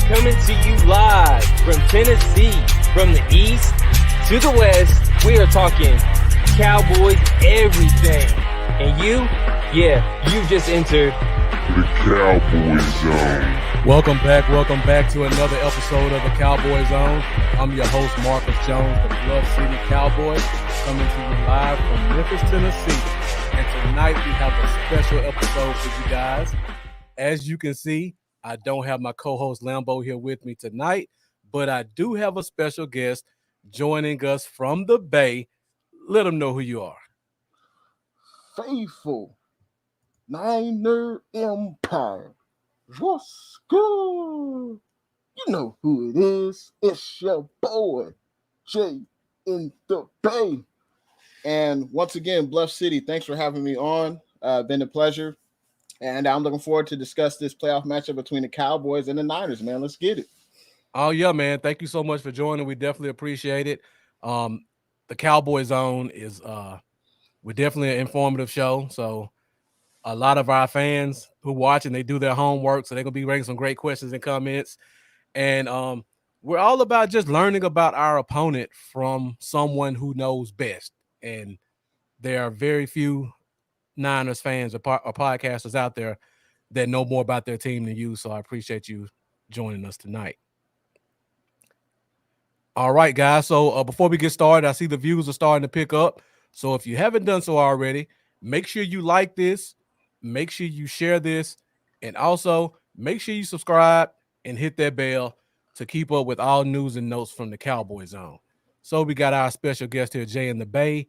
coming to you live from Tennessee, from the east to the west. We are talking Cowboys everything. And you've just entered the Cowboy Zone. Welcome back to another episode of the Cowboy Zone. I'm your host, Marcus Jones, the Bluff City Cowboys, coming to you live from Memphis, Tennessee. And tonight we have a special episode for you guys. As you can see, I don't have my co-host Lambo here with me tonight, but I do have a special guest joining us from the Bay. Let them know who you are. Faithful Niner Empire. What's good? You know who it is. It's your boy, Jay in the Bay. And once again, Bluff City, thanks for having me on. Been a pleasure. And I'm looking forward to discuss this playoff matchup between the Cowboys and the Niners, man. Let's get it. Oh, yeah, man. Thank you so much for joining. We definitely appreciate it. The Cowboy Zone is we're definitely an informative show. So a lot of our fans who watch and they do their homework, so they're going to be bringing some great questions and comments. And we're all about just learning about our opponent from someone who knows best. And there are very few Niners fans or podcasters out there that know more about their team than you. So I appreciate you joining us tonight. All right, guys. So before we get started, I see the views are starting to pick up. So if you haven't done so already, make sure you like this, make sure you share this, and also make sure you subscribe and hit that bell to keep up with all news and notes from the Cowboy Zone. So we got our special guest here, Jay in the Bay.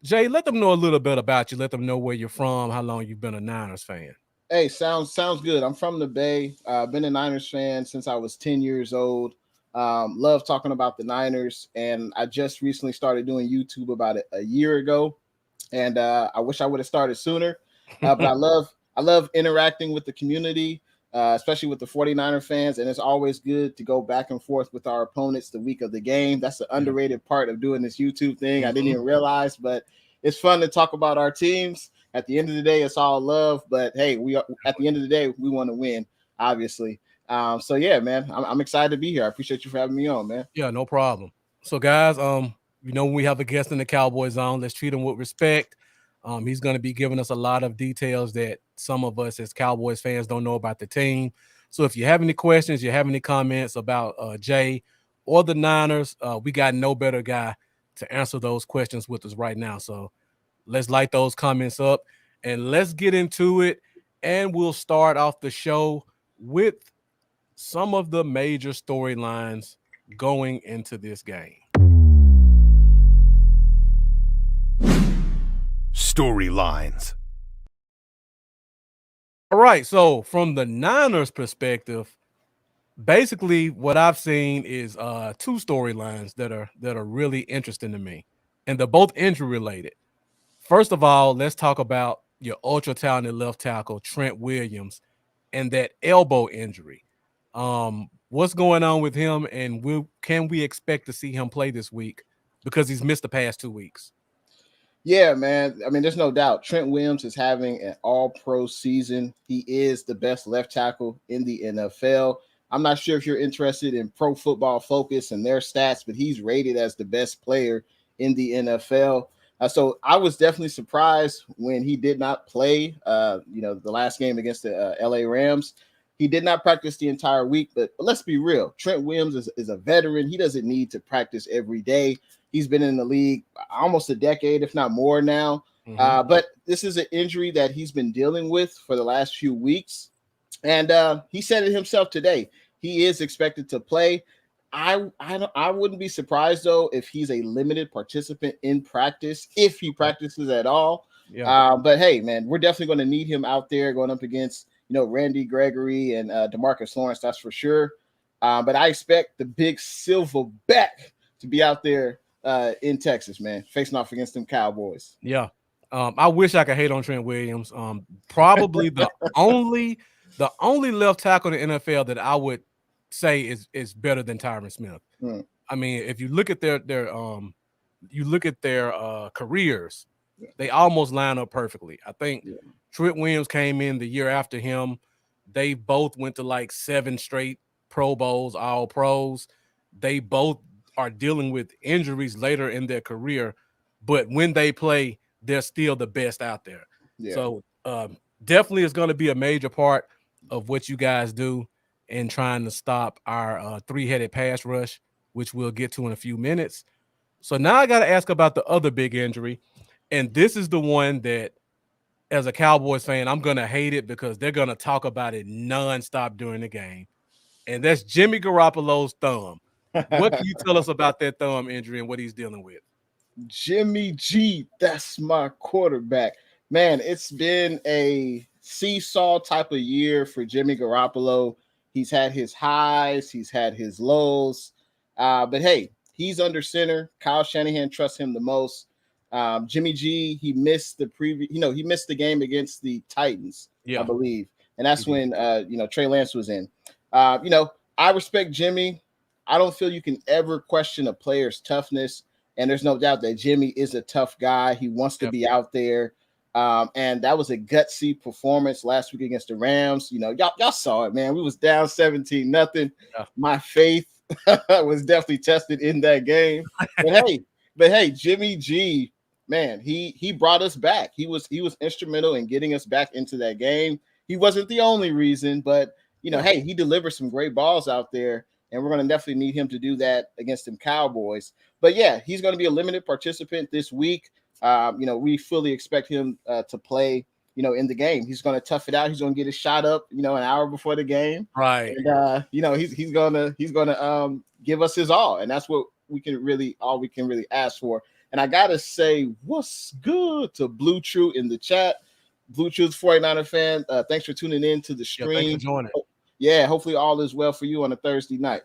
Jay, let them know a little bit about you. Let them know where you're from, how long you've been a Niners fan. Hey, sounds good. I'm from the Bay. Been a Niners fan since I was 10 years old. Love talking about the Niners, and I just recently started doing YouTube about a year ago. And I wish I would have started sooner. But I love interacting with the community, especially with the 49er fans. And it's always good to go back and forth with our opponents the week of the game. That's the underrated part of doing this YouTube thing. I didn't even realize, but it's fun to talk about our teams. At the end of the day, it's all love. But hey, at the end of the day, we want to win, obviously. So yeah, man, I'm excited to be here. I appreciate you for having me on, man. Yeah, no problem. So guys, you know, when we have a guest in the Cowboy Zone, let's treat him with respect. He's going to be giving us a lot of details that some of us as Cowboys fans don't know about the team. So if you have any questions, you have any comments about Jay or the Niners, we got no better guy to answer those questions with us right now. So let's light those comments up and let's get into it. And we'll start off the show with some of the major storylines going into this game. Storylines. All right, so from the Niners' perspective, basically what I've seen is two storylines that are really interesting to me, and they're both injury related. First of all, let's talk about your ultra talented left tackle Trent Williams and that elbow injury. What's going on with him, and can we expect to see him play this week because he's missed the past 2 weeks? Yeah, man. I mean, there's no doubt. Trent Williams is having an all-pro season. He is the best left tackle in the NFL. I'm not sure if you're interested in Pro Football Focus and their stats, but he's rated as the best player in the NFL. So I was definitely surprised when he did not play, the last game against the LA Rams. He did not practice the entire week, but let's be real. Trent Williams is a veteran. He doesn't need to practice every day. He's been in the league almost a decade, if not more now. But this is an injury that he's been dealing with for the last few weeks. And he said it himself today. He is expected to play. I wouldn't be surprised, though, if he's a limited participant in practice, if he practices at all. Yeah. But, hey, man, we're definitely going to need him out there going up against, Randy Gregory and DeMarcus Lawrence, that's for sure. But I expect the big silverback to be out there in Texas, man, facing off against them Cowboys. Yeah. I wish I could hate on Trent Williams. Probably the only left tackle in the NFL that I would say is better than Tyron Smith. I mean, if you look at their careers, they almost line up perfectly. I think Trent Williams came in the year after him They both went to like 7 straight Pro Bowls, all pros. They both are dealing with injuries later in their career, but when they play, they're still the best out there. Yeah. So definitely is going to be a major part of what you guys do in trying to stop our 3-headed pass rush, which we'll get to in a few minutes. So now I got to ask about the other big injury, and this is the one that, as a Cowboys fan, I'm going to hate it because they're going to talk about it nonstop during the game, and that's Jimmy Garoppolo's thumb. What can you tell us about that thumb injury and what he's dealing with? Jimmy G, that's my quarterback. Man, it's been a seesaw type of year for Jimmy Garoppolo. He's had his highs, he's had his lows. But hey, he's under center. Kyle Shanahan trusts him the most. Jimmy G, he missed he missed the game against the Titans, I believe. And that's when Trey Lance was in. I respect Jimmy. I don't feel you can ever question a player's toughness. And there's no doubt that Jimmy is a tough guy. He wants to be out there. And that was a gutsy performance last week against the Rams. Y'all saw it, man. We was down 17-0. Yeah. My faith was definitely tested in that game. But hey, Jimmy G, man, he brought us back. He was instrumental in getting us back into that game. He wasn't the only reason, but hey, he delivered some great balls out there. And we're going to definitely need him to do that against them Cowboys. But yeah, he's going to be a limited participant this week. We fully expect him to play, in the game. He's going to tough it out. He's going to get his shot up, an hour before the game. Right. And, he's going to give us his all. And that's what we can really ask for. And I got to say, what's good to Blue True in the chat. Blue True's 49er fan. Thanks for tuning in to the stream. Yeah, thanks for joining. Yeah, hopefully all is well for you on a Thursday night.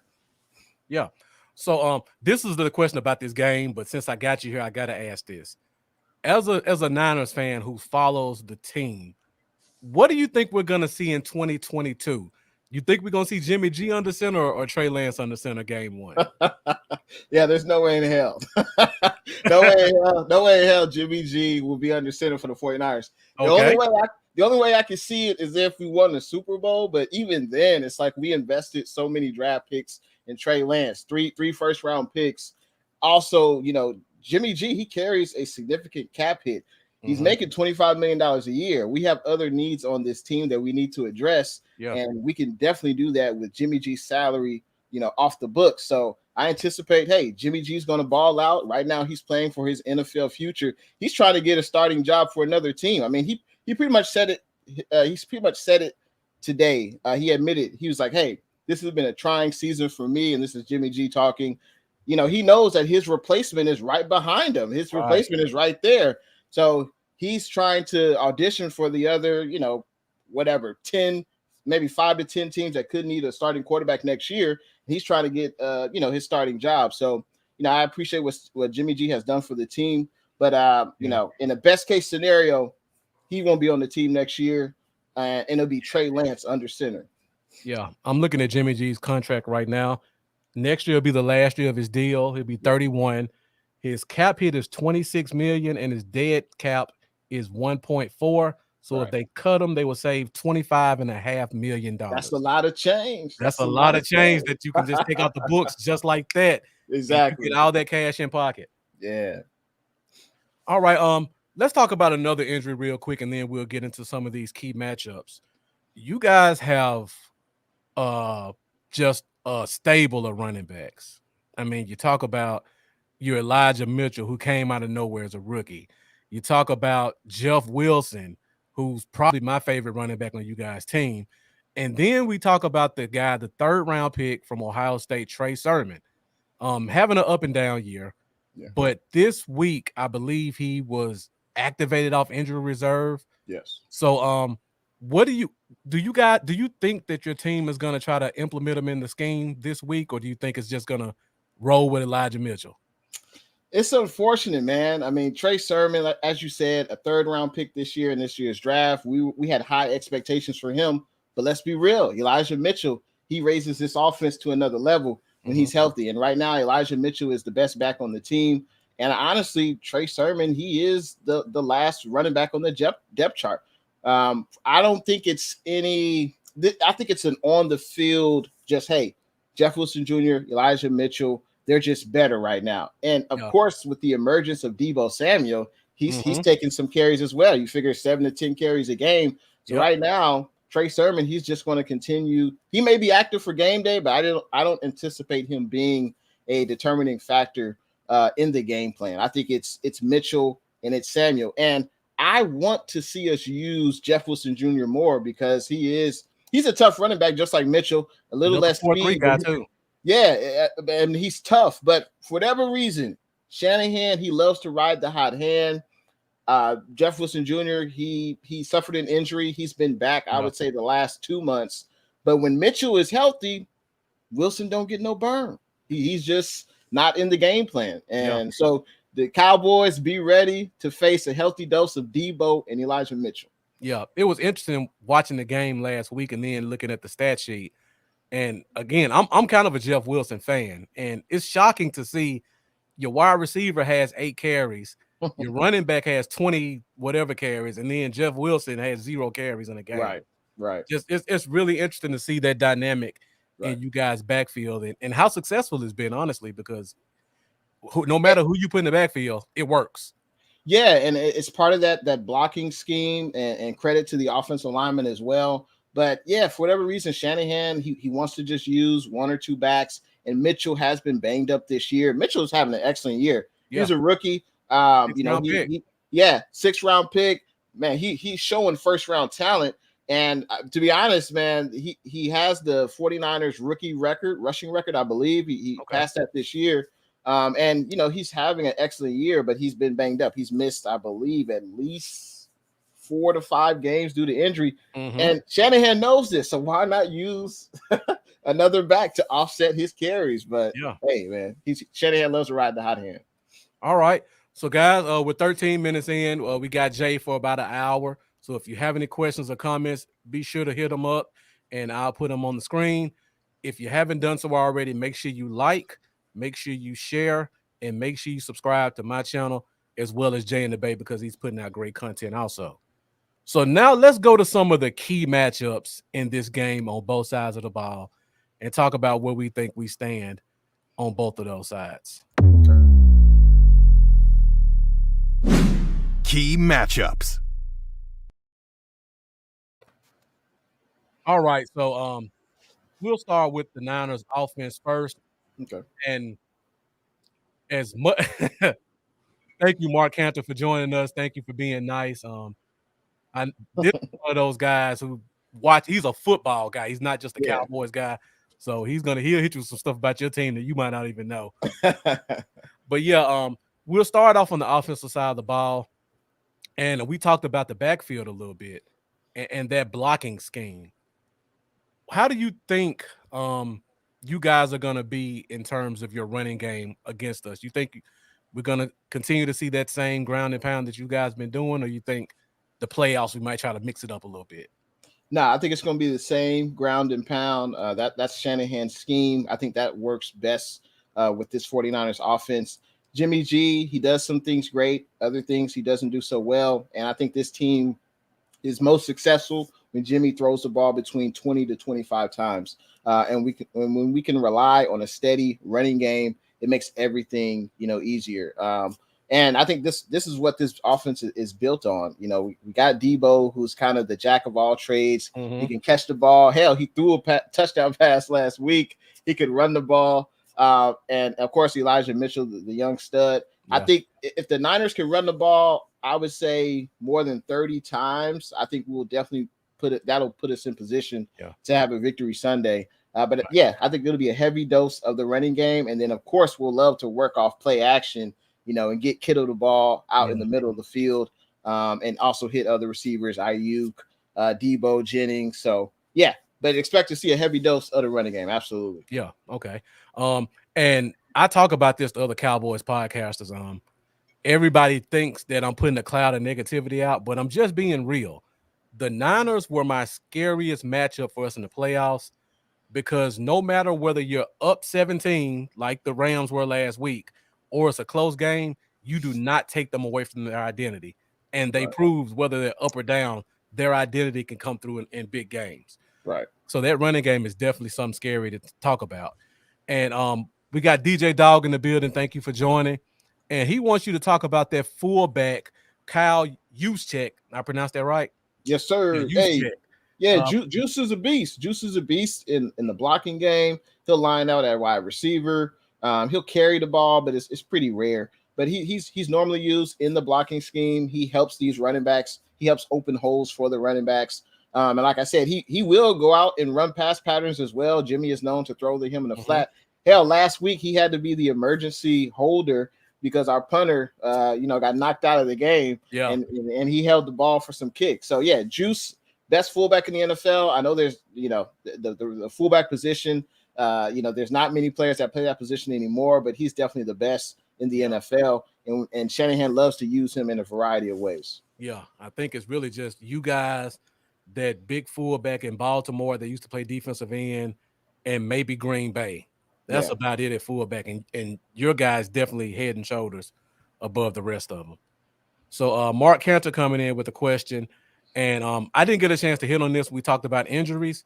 Yeah. So this is the question about this game, but since I got you here, I got to ask this. As a Niners fan who follows the team, what do you think we're going to see in 2022? You think we're going to see Jimmy G under center or Trey Lance under center game 1? Yeah, there's no way in hell. No way in hell Jimmy G will be under center for the 49ers. The only way I can see it is if we won the Super Bowl, but even then, it's like we invested so many draft picks in Trey Lance, three first-round picks. Also, Jimmy G, he carries a significant cap hit. He's making $25 million a year. We have other needs on this team that we need to address, and we can definitely do that with Jimmy G's salary, off the books. So I anticipate, hey, Jimmy G's going to ball out. Right now, he's playing for his NFL future. He's trying to get a starting job for another team. I mean, he pretty much said it. He's pretty much said it today. He admitted, he was like, hey, this has been a trying season for me. And this is Jimmy G talking. He knows that his replacement is right behind him. His replacement is right there. So he's trying to audition for the other, 10, maybe 5 to 10 teams that could need a starting quarterback next year. He's trying to get, his starting job. So, I appreciate what Jimmy G has done for the team. But, in the best case scenario, he won't be on the team next year, and it'll be Trey Lance under center. Yeah, I'm looking at Jimmy G's contract right now. Next year will be the last year of his deal. He'll be 31. His cap hit is $26 million, and his dead cap is 1.4. So if they cut him, they will save $25.5 million. That's a lot of change. That's a lot of change that you can just take out the books just like that. Exactly. Get all that cash in pocket. Yeah. All right. Let's talk about another injury real quick, and then we'll get into some of these key matchups. You guys have just a stable of running backs. I mean, you talk about your Elijah Mitchell, who came out of nowhere as a rookie. You talk about Jeff Wilson, who's probably my favorite running back on you guys' team. And then we talk about the guy, the 3rd-round pick from Ohio State, Trey Sermon, having an up-and-down year. Yeah. But this week, I believe he was activated off injury reserve. Yes. So what do you think that your team is going to try to implement him in the scheme this week, or do you think it's just going to roll with Elijah Mitchell? It's unfortunate, man. I mean, Trey Sermon, as you said, a 3rd-round pick this year in this year's draft. We had high expectations for him, but let's be real. Elijah Mitchell, he raises this offense to another level when he's healthy. And right now, Elijah Mitchell is the best back on the team. And honestly, Trey Sermon, he is the last running back on the depth chart. I don't think it's any I think it's an on the field, just, hey, Jeff Wilson Jr., Elijah Mitchell, they're just better right now. And of course, with the emergence of Deebo Samuel, he's taking some carries as well. You figure 7 to 10 carries a game. So right now, Trey Sermon, he's just going to continue. He may be active for game day, but I don't anticipate him being a determining factor in the game plan. I think it's Mitchell and it's Samuel. And I want to see us use Jeff Wilson Jr. more because he's a tough running back, just like Mitchell, a little less speed. Guy too. Yeah, and he's tough. But for whatever reason, Shanahan, he loves to ride the hot hand. Jeff Wilson Jr., he suffered an injury. He's been back, I would say, the last 2 months. But when Mitchell is healthy, Wilson don't get no burn. He's just not in the game plan. And so the Cowboys be ready to face a healthy dose of Deebo and Elijah Mitchell. Yeah, it was interesting watching the game last week and then looking at the stat sheet. And again, I'm kind of a Jeff Wilson fan, and it's shocking to see your wide receiver has 8 carries, your running back has 20 whatever carries, and then Jeff Wilson has 0 carries in the game. Right. Just it's really interesting to see that dynamic in you guys' backfield and how successful it's been, honestly, because no matter who you put in the backfield, it works. Yeah, and it's part of that blocking scheme, and credit to the offensive lineman as well. But yeah, for whatever reason, Shanahan, he wants to just use 1 or 2 backs, and Mitchell has been banged up this year. Mitchell's having an excellent year. He's a rookie. 6th round pick. Man, he's showing first round talent. And to be honest, man, he has the 49ers rookie rushing record, I believe. He passed that this year. And he's having an excellent year, but he's been banged up. He's missed, I believe, at least 4 to 5 games due to injury. And Shanahan knows this, so why not use another back to offset his carries? But hey, man, Shanahan loves to ride the hot hand. All right. So guys, we're 13 minutes in. We got Jay for about an hour. So if you have any questions or comments, be sure to hit them up and I'll put them on the screen. If you haven't done so already, make sure you like, make sure you share, and make sure you subscribe to my channel as well as Jay and the Bay, because he's putting out great content also. So now let's go to some of the key matchups in this game on both sides of the ball and talk about where we think we stand on both of those sides. Key matchups. All right, so we'll start with the Niners offense first. Okay. And as much thank you, Mark Cantor, for joining us. Thank you for being nice. This is one of those guys who watch. He's a football guy. He's not just a Cowboys guy. So he'll hit you with some stuff about your team that you might not even know. But yeah, we'll start off on the offensive side of the ball, and we talked about the backfield a little bit and that blocking scheme. How do you think you guys are going to be in terms of your running game against us? You think we're going to continue to see that same ground and pound that you guys been doing, or you think the playoffs we might try to mix it up a little bit? No, I think it's going to be the same ground and pound. That's Shanahan's scheme. I think that works best with this 49ers offense. Jimmy G, he does some things great, other things he doesn't do so well. And I think this team is most successful when Jimmy throws the ball between 20 to 25 times. And when we can rely on a steady running game, it makes everything, easier. And I think this is what this offense is built on. We got Deebo, who's kind of the jack of all trades. He can catch the ball. Hell, he threw a touchdown pass last week. He could run the ball. And of course, Elijah Mitchell, the young stud. Yeah. I think if the Niners can run the ball, I would say more than 30 times, I think we'll definitely that'll put us in position to have a victory Sunday. But yeah, I think it'll be a heavy dose of the running game. And then of course, we'll love to work off play action, and get Kittle the ball out in the middle of the field, and also hit other receivers, Ayuk, Deebo, Jennings. So yeah, but expect to see a heavy dose of the running game. Absolutely. Yeah. Okay. And I talk about this to other Cowboys podcasters. Everybody thinks that I'm putting a cloud of negativity out, but I'm just being real. The Niners were my scariest matchup for us in the playoffs, because no matter whether you're up 17 like the Rams were last week or it's a close game, you do not take them away from their identity. And they proved, whether they're up or down, their identity can come through in big games. Right. So that running game is definitely something scary to talk about. And we got DJ Dog in the building. Thank you for joining. And he wants you to talk about that fullback, Kyle Juszczyk. I pronounced that right? Yes, sir. Yeah, Hey, yeah, Juice is a beast. Juice is a beast in the blocking game. He'll line out at wide receiver. He'll carry the ball, but it's pretty rare. But he's normally used in the blocking scheme. He helps these running backs. He helps open holes for the running backs. And like I said, he will go out and run pass patterns as well. Jimmy is known to throw to him in the flat. Hell, last week he had to be the emergency holder because our punter, got knocked out of the game. Yeah, and he held the ball for some kicks. So yeah, Juice, best fullback in the NFL. I know there's the fullback position. There's not many players that play that position anymore, but he's definitely the best in the NFL. And Shanahan loves to use him in a variety of ways. Yeah, I think it's really just you guys. That big fullback in Baltimore that used to play defensive end, and maybe Green Bay. That's about it at fullback, and your guys definitely head and shoulders above the rest of them. So Mark Cantor coming in with a question, and I didn't get a chance to hit on this. We talked about injuries.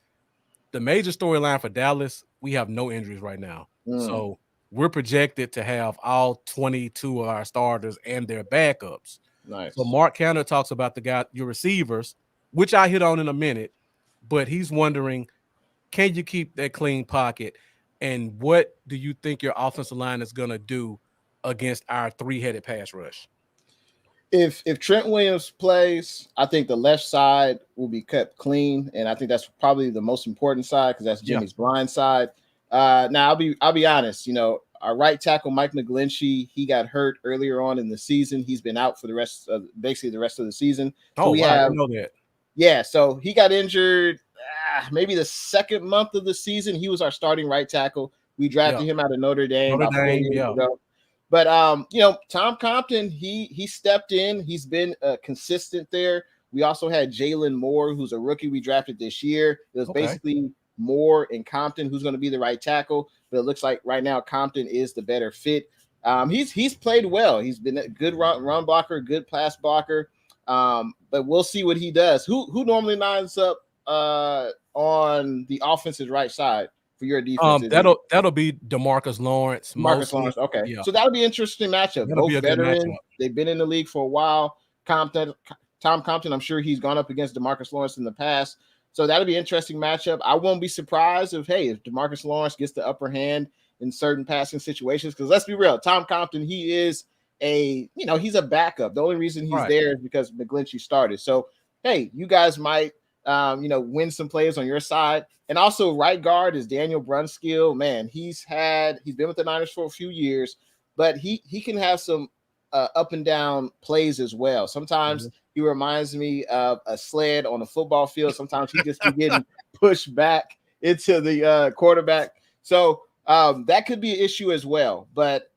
The major storyline for Dallas, we have no injuries right now. So we're projected to have all 22 of our starters and their backups. Nice. So Mark Cantor talks about your receivers, which I hit on in a minute, but he's wondering, can you keep that clean pocket? And what do you think your offensive line is going to do against our three-headed pass rush? If Trent Williams plays, I think the left side will be kept clean, and I think that's probably the most important side because that's Jimmy's blind side. Now I'll be honest, our right tackle Mike McGlinchey, he got hurt earlier on in the season. He's been out for the rest of the season. So I didn't know that. Yeah, so he got injured maybe the second month of the season. He was our starting right tackle. We drafted him out of Notre Dame. Ago. But Tom Compton, he stepped in. He's been consistent there. We also had Jaylen Moore, who's a rookie we drafted this year. It was basically Moore and Compton who's going to be the right tackle. But it looks like right now Compton is the better fit. He's played well. He's been a good run blocker, good pass blocker. But we'll see what he does. Who normally lines up on the offensive right side for your defense? That'll be DeMarcus Lawrence. Lawrence, okay. Yeah. So that'll be an interesting matchup. That'll be a veterans. good matchup. They've been in the league for a while. Tom Compton, I'm sure he's gone up against DeMarcus Lawrence in the past. So that'll be an interesting matchup. I won't be surprised if DeMarcus Lawrence gets the upper hand in certain passing situations. Because let's be real, Tom Compton, he is he's a backup. The only reason he's there is because McGlinchey started. So, you guys might, win some plays on your side. And also right guard is Daniel Brunskill. Man, he's been with the Niners for a few years, but he can have some up and down plays as well. Sometimes he reminds me of a sled on a football field. Sometimes he just be getting pushed back into the quarterback. So that could be an issue as well. But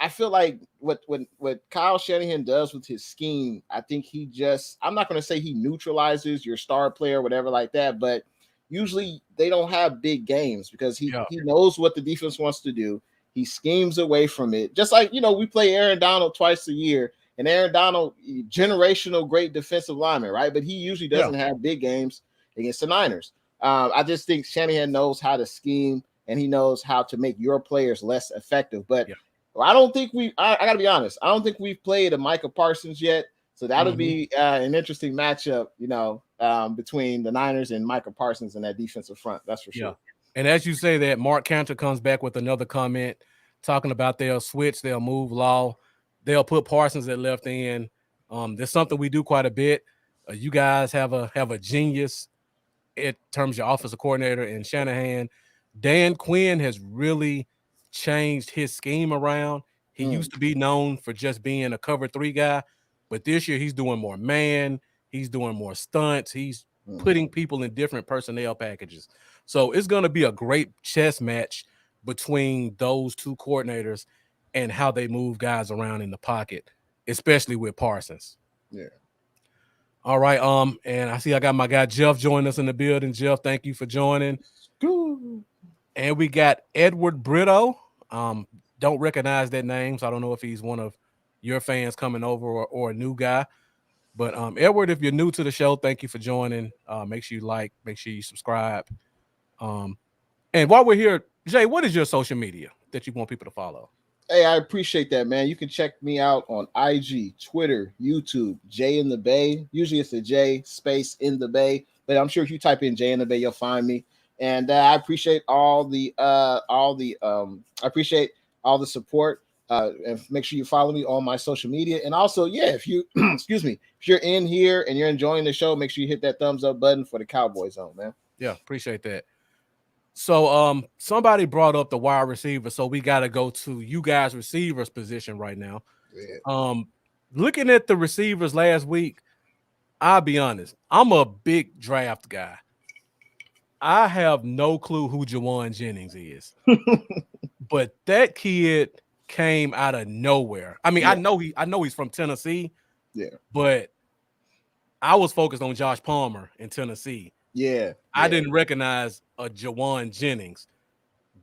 I feel like what Kyle Shanahan does with his scheme, I think I'm not going to say he neutralizes your star player or whatever like that, but usually they don't have big games because he knows what the defense wants to do. He schemes away from it. Just like, we play Aaron Donald twice a year, and Aaron Donald, generational great defensive lineman, right? But he usually doesn't have big games against the Niners. I just think Shanahan knows how to scheme, and he knows how to make your players less effective. But I don't think I got to be honest, I don't think we've played a Micah Parsons yet. So that'll be an interesting matchup, between the Niners and Micah Parsons in that defensive front. That's for sure. Yeah. And as you say that, Mark Cantor comes back with another comment talking about they'll switch, they'll move Law, they'll put Parsons at left end. There's something we do quite a bit. You guys have a genius in terms of your offensive coordinator and Shanahan. Dan Quinn has really changed his scheme around. He used to be known for just being a cover 3 guy, but this year he's doing more man. He's doing more stunts. He's putting people in different personnel packages. So it's going to be a great chess match between those two coordinators and how they move guys around in the pocket, especially with Parsons. Yeah. All right. And I see I got my guy Jeff joining us in the building. Jeff, thank you for joining. And we got Edward Brito. Don't recognize that name, so I don't know if he's one of your fans coming over or a new guy. But Edward, if you're new to the show, thank you for joining. Make sure you like, make sure you subscribe. And while we're here, Jay, what is your social media that you want people to follow? Hey, I appreciate that, man. You can check me out on IG, Twitter, YouTube, Jay in the Bay. Usually it's a J space in the Bay, but I'm sure if you type in Jay in the Bay, you'll find me. And I appreciate all the support. And make sure you follow me on my social media. And also, if you excuse me, if you're in here and you're enjoying the show, make sure you hit that thumbs up button for the Cowboys Zone, man. Yeah, appreciate that. So somebody brought up the wide receiver, so we got to go to you guys' receivers position right now. Yeah. Looking at the receivers last week, I'll be honest, I'm a big draft guy. I have no clue who Jaylen Jennings is. But that kid came out of nowhere. I mean, I know he's from Tennessee. Yeah. But I was focused on Josh Palmer in Tennessee. Yeah. I didn't recognize a Jaylen Jennings.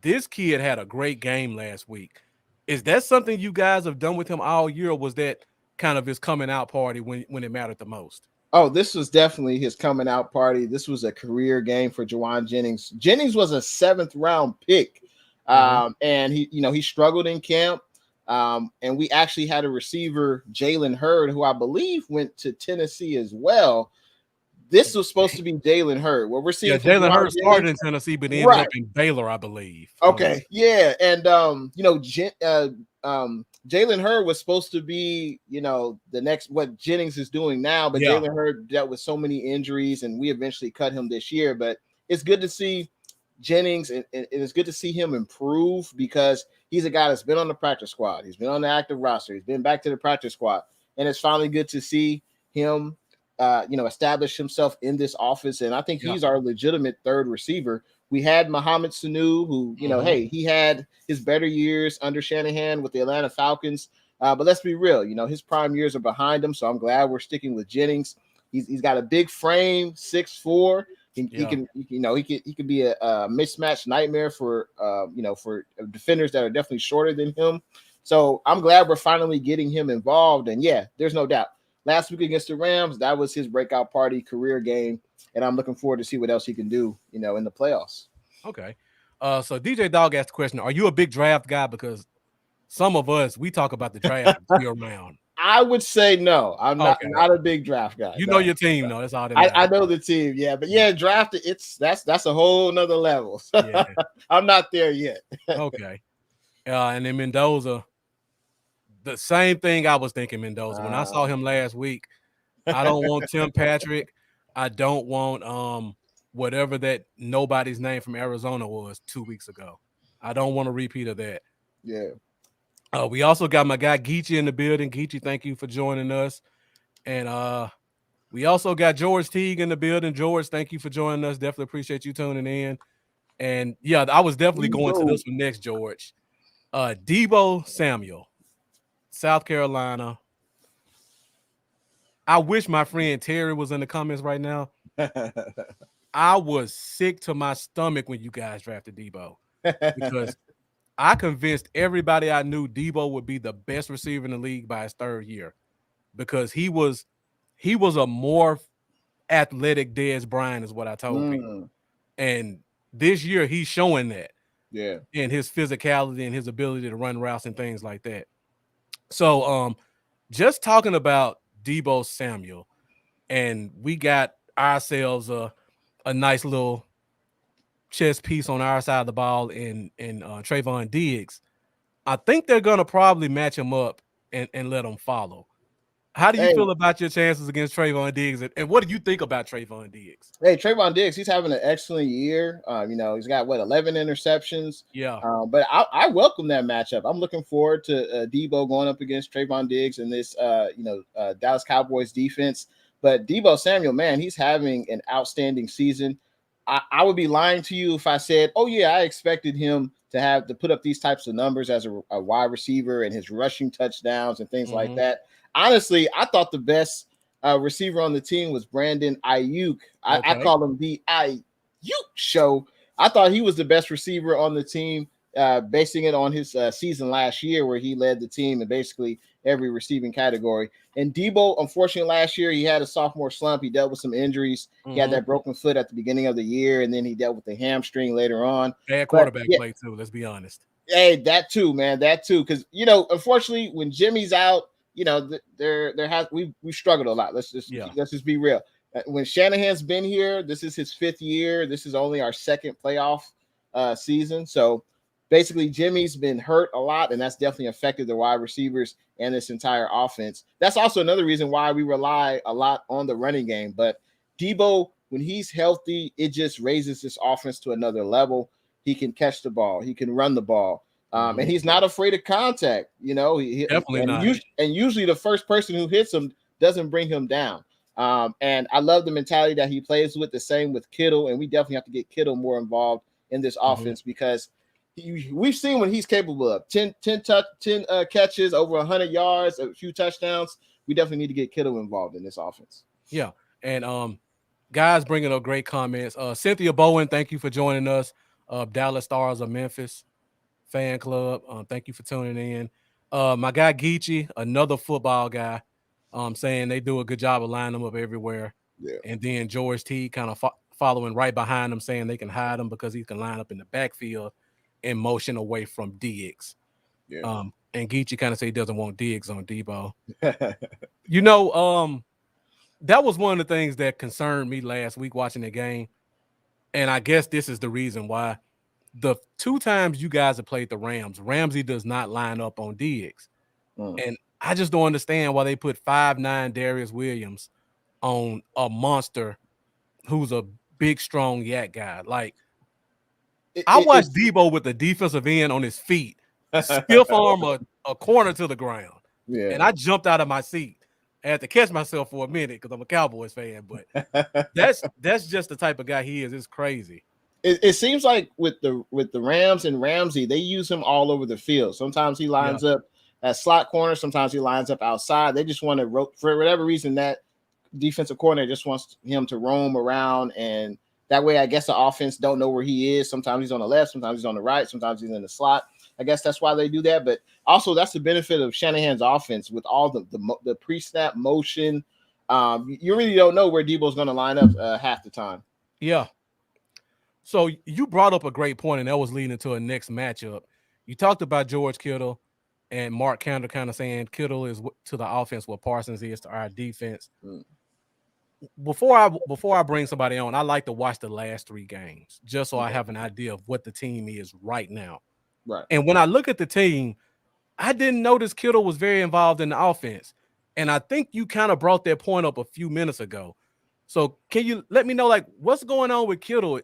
This kid had a great game last week. Is that something you guys have done with him all year, or was that kind of his coming out party when it mattered the most? Oh, this was definitely his coming out party. This was a career game for Jaylen Jennings. Jennings was a 7th round pick. And he struggled in camp. And we actually had a receiver, Jaylen Hurst, who I believe went to Tennessee as well. This was supposed to be Jaylen Hurst. What we're seeing, Jaylen Hurst started in Tennessee, but ended up in Baylor, I believe. Okay, and Jaylen Hurst was supposed to be, the next what Jennings is doing now, but Jaylen Hurst dealt with so many injuries, and we eventually cut him this year. But it's good to see Jennings, and it's good to see him improve because he's a guy that's been on the practice squad. He's been on the active roster. He's been back to the practice squad, and it's finally good to see him establish himself in this offense. And I think he's our legitimate third receiver. We had Mohamed Sanu, who, he had his better years under Shanahan with the Atlanta Falcons. But let's be real, his prime years are behind him. So I'm glad we're sticking with Jennings. He's got a big frame, 6'4". He can be a mismatch nightmare for defenders that are definitely shorter than him. So I'm glad we're finally getting him involved. And there's no doubt. Last week against the Rams, that was his breakout party career game, and I'm looking forward to see what else he can do, in the playoffs. Okay. So DJ Dog asked the question, are you a big draft guy? Because some of us, we talk about the draft year round. I would say no. I'm not a big draft guy. You know your team, though. That's all that I know the team, but drafted, that's a whole nother level. I'm not there yet. Okay. And then Mendoza, the same thing I was thinking, Mendoza. When I saw him last week, I don't want Tim Patrick. I don't want whatever that nobody's name from Arizona was 2 weeks ago. I don't want a repeat of that. Yeah. We also got my guy Geechee in the building. Geechee, thank you for joining us. And we also got George Teague in the building. George, thank you for joining us. Definitely appreciate you tuning in. And I was definitely going to this one next, George. Deebo Samuel, South Carolina. I wish my friend Terry was in the comments right now. I was sick to my stomach when you guys drafted Deebo because I convinced everybody I knew Deebo would be the best receiver in the league by his 3rd year because he was a more athletic Dez Bryant is what I told people. And this year he's showing that. Yeah. And his physicality and his ability to run routes and things like that. So just talking about Deebo Samuel, and we got ourselves a nice little chess piece on our side of the ball in Trayvon Diggs. I think they're going to probably match him up and let him follow. How do you feel about your chances against Trayvon Diggs? And what do you think about Trayvon Diggs? Hey, Trayvon Diggs, he's having an excellent year. He's got 11 interceptions. Yeah. But I welcome that matchup. I'm looking forward to Deebo going up against Trayvon Diggs in this, Dallas Cowboys defense. But Deebo Samuel, man, he's having an outstanding season. I would be lying to you if I said, I expected him to put up these types of numbers as a wide receiver and his rushing touchdowns and things like that. Honestly, I thought the best receiver on the team was Brandon Ayuk. I call him the Ayuk show. I thought he was the best receiver on the team. basing it on his season last year where he led the team in basically every receiving category. And Debo, unfortunately, last year he had a sophomore slump. He dealt with some injuries. He had that broken foot at the beginning of the year, and then he dealt with the hamstring later on. Bad quarterback play too, let's be honest. Hey, that too, man. That too. Because, unfortunately, when Jimmy's out, we've struggled a lot. Let's just be real. When Shanahan's been here, this is his 5th year. This is only our 2nd playoff season. So basically, Jimmy's been hurt a lot, and that's definitely affected the wide receivers and this entire offense. That's also another reason why we rely a lot on the running game. But Debo, when he's healthy, it just raises this offense to another level. He can catch the ball. He can run the ball. And he's not afraid of contact. Definitely not. Usually the first person who hits him doesn't bring him down. And I love the mentality that he plays with. The same with Kittle. And we definitely have to get Kittle more involved in this offense because we've seen what he's capable of. 10 catches, over 100 yards, a few touchdowns. We definitely need to get Kittle involved in this offense. Yeah. And guys bringing up great comments. Cynthia Bowen, thank you for joining us. Dallas Stars of Memphis fan club. Thank you for tuning in. My guy Geechee, another football guy, saying they do a good job of lining them up everywhere. Yeah. And then George T kind of following right behind him, saying they can hide him because he can line up in the backfield and motion away from Diggs. Yeah. And Geechee kind of say he doesn't want Diggs on Debo. That was one of the things that concerned me last week watching the game. And I guess this is the reason why. The 2 times you guys have played the Rams, Ramsey does not line up on Diggs. And I just don't understand why they put 5'9" Darius Williams on a monster who's a big, strong yak guy. Like, I watched Debo with the defensive end on his feet, stiff arm a corner to the ground. Yeah. And I jumped out of my seat. I had to catch myself for a minute because I'm a Cowboys fan. But that's just the type of guy he is. It's crazy. It seems like with the Rams and Ramsey, they use him all over the field. Sometimes he lines up at slot corner. Sometimes he lines up outside. They just want to, for whatever reason, that defensive coordinator just wants him to roam around. And that way, I guess the offense don't know where he is. Sometimes he's on the left. Sometimes he's on the right. Sometimes he's in the slot. I guess that's why they do that. But also, that's the benefit of Shanahan's offense with all the pre-snap motion. You really don't know where Debo's going to line up half the time. Yeah. So you brought up a great point, and that was leading to a next matchup. You talked about George Kittle and Mark Kander kind of saying Kittle is to the offense what Parsons is to our defense. Before I bring somebody on, I like to watch the last 3 games just so I have an idea of what the team is right now. Right. And when I look at the team, I didn't notice Kittle was very involved in the offense. And I think you kind of brought that point up a few minutes ago. So can you let me know, like, what's going on with Kittle?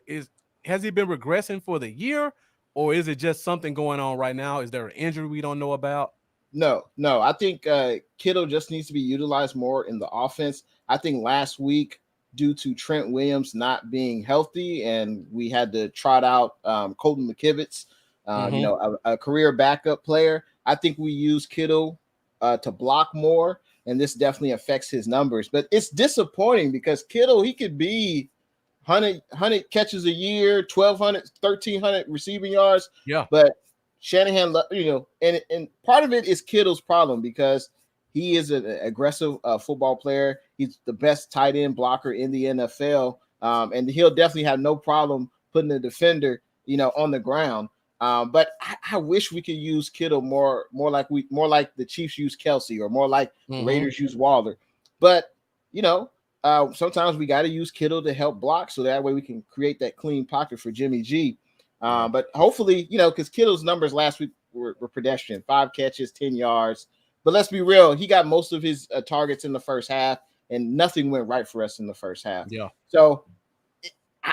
Has he been regressing for the year, or is it just something going on right now? Is there an injury we don't know about? No. I think Kittle just needs to be utilized more in the offense. I think last week, due to Trent Williams not being healthy, and we had to trot out Colton McKivitz, a career backup player. I think we use Kittle to block more, and this definitely affects his numbers. But it's disappointing because Kittle, he could be 100 catches a year, 1,200, 1,300 receiving yards. Yeah. But Shanahan, and part of it is Kittle's problem because he is an aggressive football player. He's the best tight end blocker in the NFL. And he'll definitely have no problem putting the defender, on the ground. But I wish we could use Kittle more like the Chiefs use Kelsey, or more like the Raiders use Waller. But, sometimes we got to use Kittle to help block so that way we can create that clean pocket for Jimmy G. But hopefully, because Kittle's numbers last week were pedestrian, 5 catches, 10 yards. But let's be real, he got most of his targets in the first half, and nothing went right for us in the first half. Yeah. So,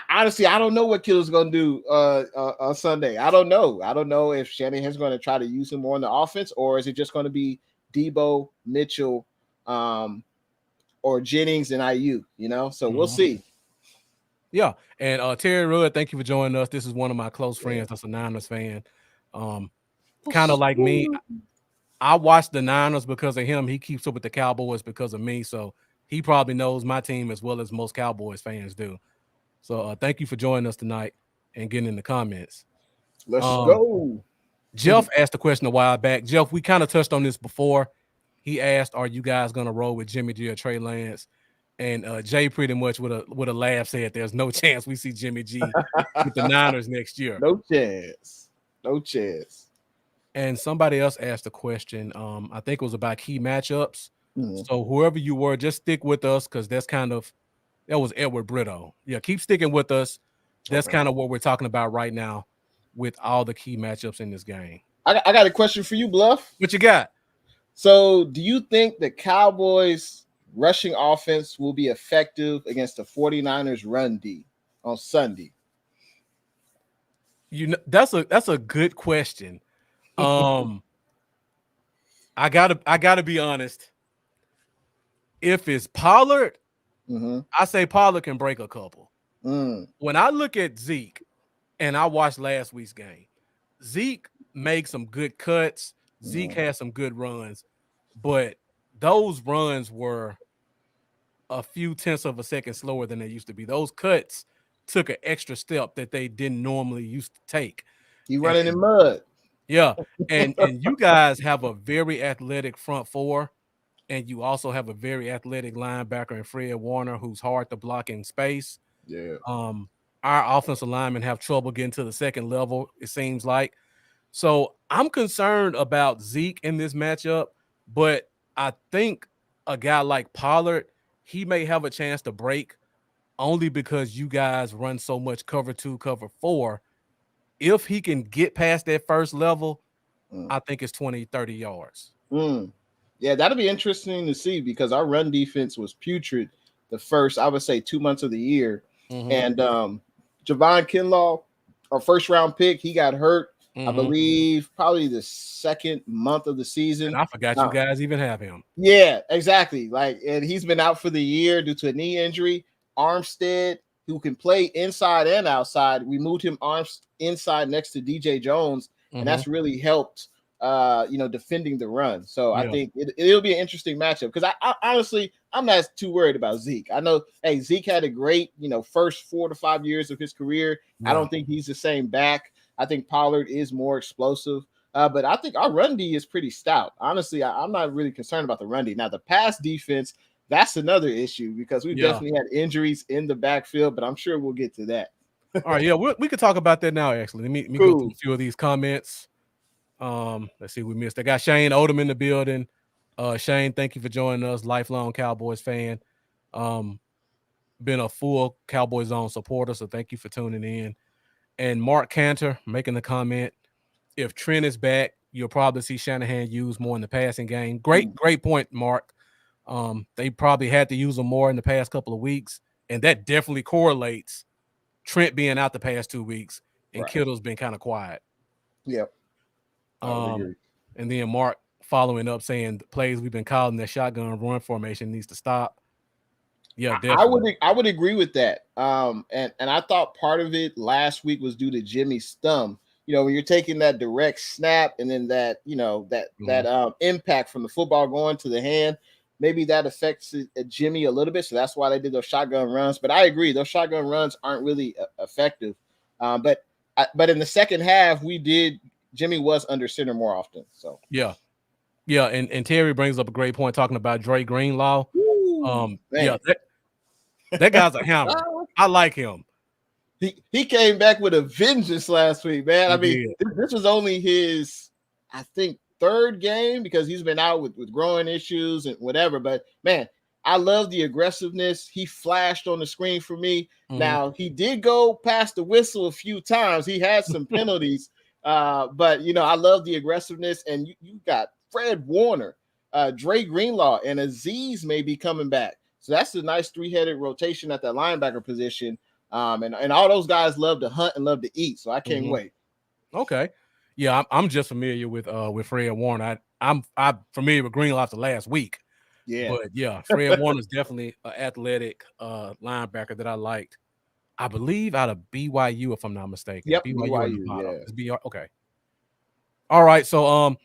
honestly, I don't know what Kittle's going to do on Sunday. I don't know. I don't know if Shanahan's going to try to use him more in the offense, or is it just going to be Debo, Mitchell, or Jennings and IU, So we'll see. Yeah. And Terry Rudd, thank you for joining us. This is one of my close friends that's a Niners fan. Kind of like me. I watch the Niners because of him. He keeps up with the Cowboys because of me. So he probably knows my team as well as most Cowboys fans do. So thank you for joining us tonight and getting in the comments. Let's go. Jeff asked a question a while back. Jeff, we kind of touched on this before. He asked, "Are you guys going to roll with Jimmy G or Trey Lance?" And Jay pretty much with a laugh said, "There's no chance we see Jimmy G with the Niners next year. No chance. No chance." And somebody else asked a question. I think it was about key matchups. Mhm. So whoever you were, just stick with us because that was Edward Brito. Yeah, keep sticking with us. That's Okay. kind of what we're talking about right now with all the key matchups in this game. I got a question for you, Bluff. What you got? So, do you think the Cowboys' rushing offense will be effective against the 49ers run D on Sunday? You know, that's a good question. I gotta be honest. If it's Pollard, I say Pollard can break a couple. When I look at Zeke and I watched last week's game, Zeke makes some good cuts. Zeke has some good runs, but those runs were a few tenths of a second slower than they used to be. Those cuts took an extra step that they didn't normally used to take. You running in mud. Yeah, and you guys have a very athletic front four, and you also have a very athletic linebacker in Fred Warner who's hard to block in space. Yeah. Our offensive linemen have trouble getting to the second level, it seems like. So I'm concerned about Zeke in this matchup, but I think a guy like Pollard, he may have a chance to break only because you guys run so much cover 2, cover 4. If he can get past that first level, I think it's 20, 30 yards. Yeah, that'll be interesting to see because our run defense was putrid the first, I would say, 2 months of the year. And Javon Kinlaw, our first round pick, he got hurt, I believe, probably the second month of the season. And I forgot you guys even have him. Yeah, exactly. And he's been out for the year due to a knee injury. Armstead, who can play inside and outside, we moved him inside next to DJ Jones, and that's really helped defending the run. So I think it'll be an interesting matchup because I honestly, I'm not too worried about Zeke. I know, hey, Zeke had a great, first 4 to 5 years of his career. I don't think he's the same back. I think Pollard is more explosive. But I think our run D is pretty stout. Honestly, I'm not really concerned about the run D. Now, the pass defense, that's another issue because we definitely had injuries in the backfield, but I'm sure we'll get to that. All right, yeah, we could talk about that now, actually. Let me go through a few of these comments. Let's see, we missed. I got Shane Odom in the building. Shane, thank you for joining us, lifelong Cowboys fan. Been a full Cowboys Zone supporter, so thank you for tuning in. And Mark Cantor making the comment, if Trent is back, you'll probably see Shanahan used more in the passing game. Great point, Mark. They probably had to use him more in the past couple of weeks, and that definitely correlates. Trent being out the past 2 weeks, and Kittle's been kind of quiet. Yep. And then Mark following up saying the plays we've been calling that shotgun run formation needs to stop. Yeah, definitely. I would agree with that. And I thought part of it last week was due to Jimmy's thumb. When you're taking that direct snap and then that impact from the football going to the hand, maybe that affects Jimmy a little bit. So that's why they did those shotgun runs. But I agree, those shotgun runs aren't really effective. But in the second half, Jimmy was under center more often. So yeah. And Terry brings up a great point talking about Dre Greenlaw. That guy's a hammer. I like him. He came back with a vengeance last week, man. I mean, this was only his, I think, third game because he's been out with growing issues and whatever. But man, I love the aggressiveness. He flashed on the screen for me. Now he did go past the whistle a few times. He had some penalties, but I love the aggressiveness. And you got Fred Warner, Dre Greenlaw, and Azeez may be coming back. So that's a nice 3-headed rotation at that linebacker position. And all those guys love to hunt and love to eat. So I can't wait. Okay. Yeah, I'm just familiar with Fred Warner. I'm familiar with Greenlaw after last week. Yeah. But yeah, Fred Warner is definitely an athletic linebacker that I liked. I believe out of BYU, if I'm not mistaken. Yep, BYU. Okay. All right. So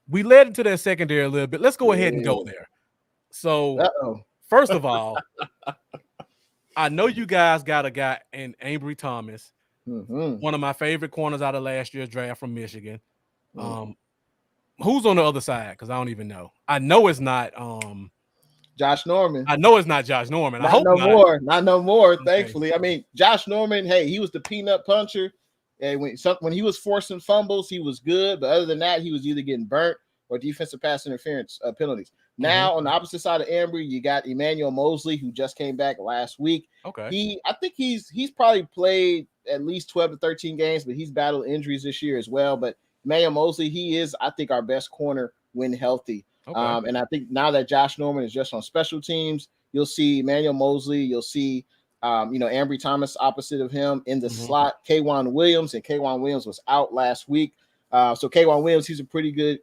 we led into that secondary a little bit. Let's go ahead and go there. So first of all, I know you guys got a guy in Ambry Thomas, one of my favorite corners out of last year's draft from Michigan. Who's on the other side? Because I don't even know. I know it's not Josh Norman. I know it's not Josh Norman. I hope no not. more. Not no more. Okay. Thankfully, I mean Josh Norman. Hey, he was the peanut puncher, and when he was forcing fumbles, he was good. But other than that, he was either getting burnt or defensive pass interference penalties. Now on the opposite side of Ambry, you got Emanuel Mosley, who just came back last week. Okay. I think he's probably played at least 12 to 13 games, but he's battled injuries this year as well. But Emanuel Mosley, he is, I think, our best corner when healthy. Okay. And I think now that Josh Norman is just on special teams, you'll see Emanuel Mosley, you'll see Ambry Thomas opposite of him in the slot, K'Wan Williams, and K'Wan Williams was out last week. So K'Wan Williams, he's a pretty good,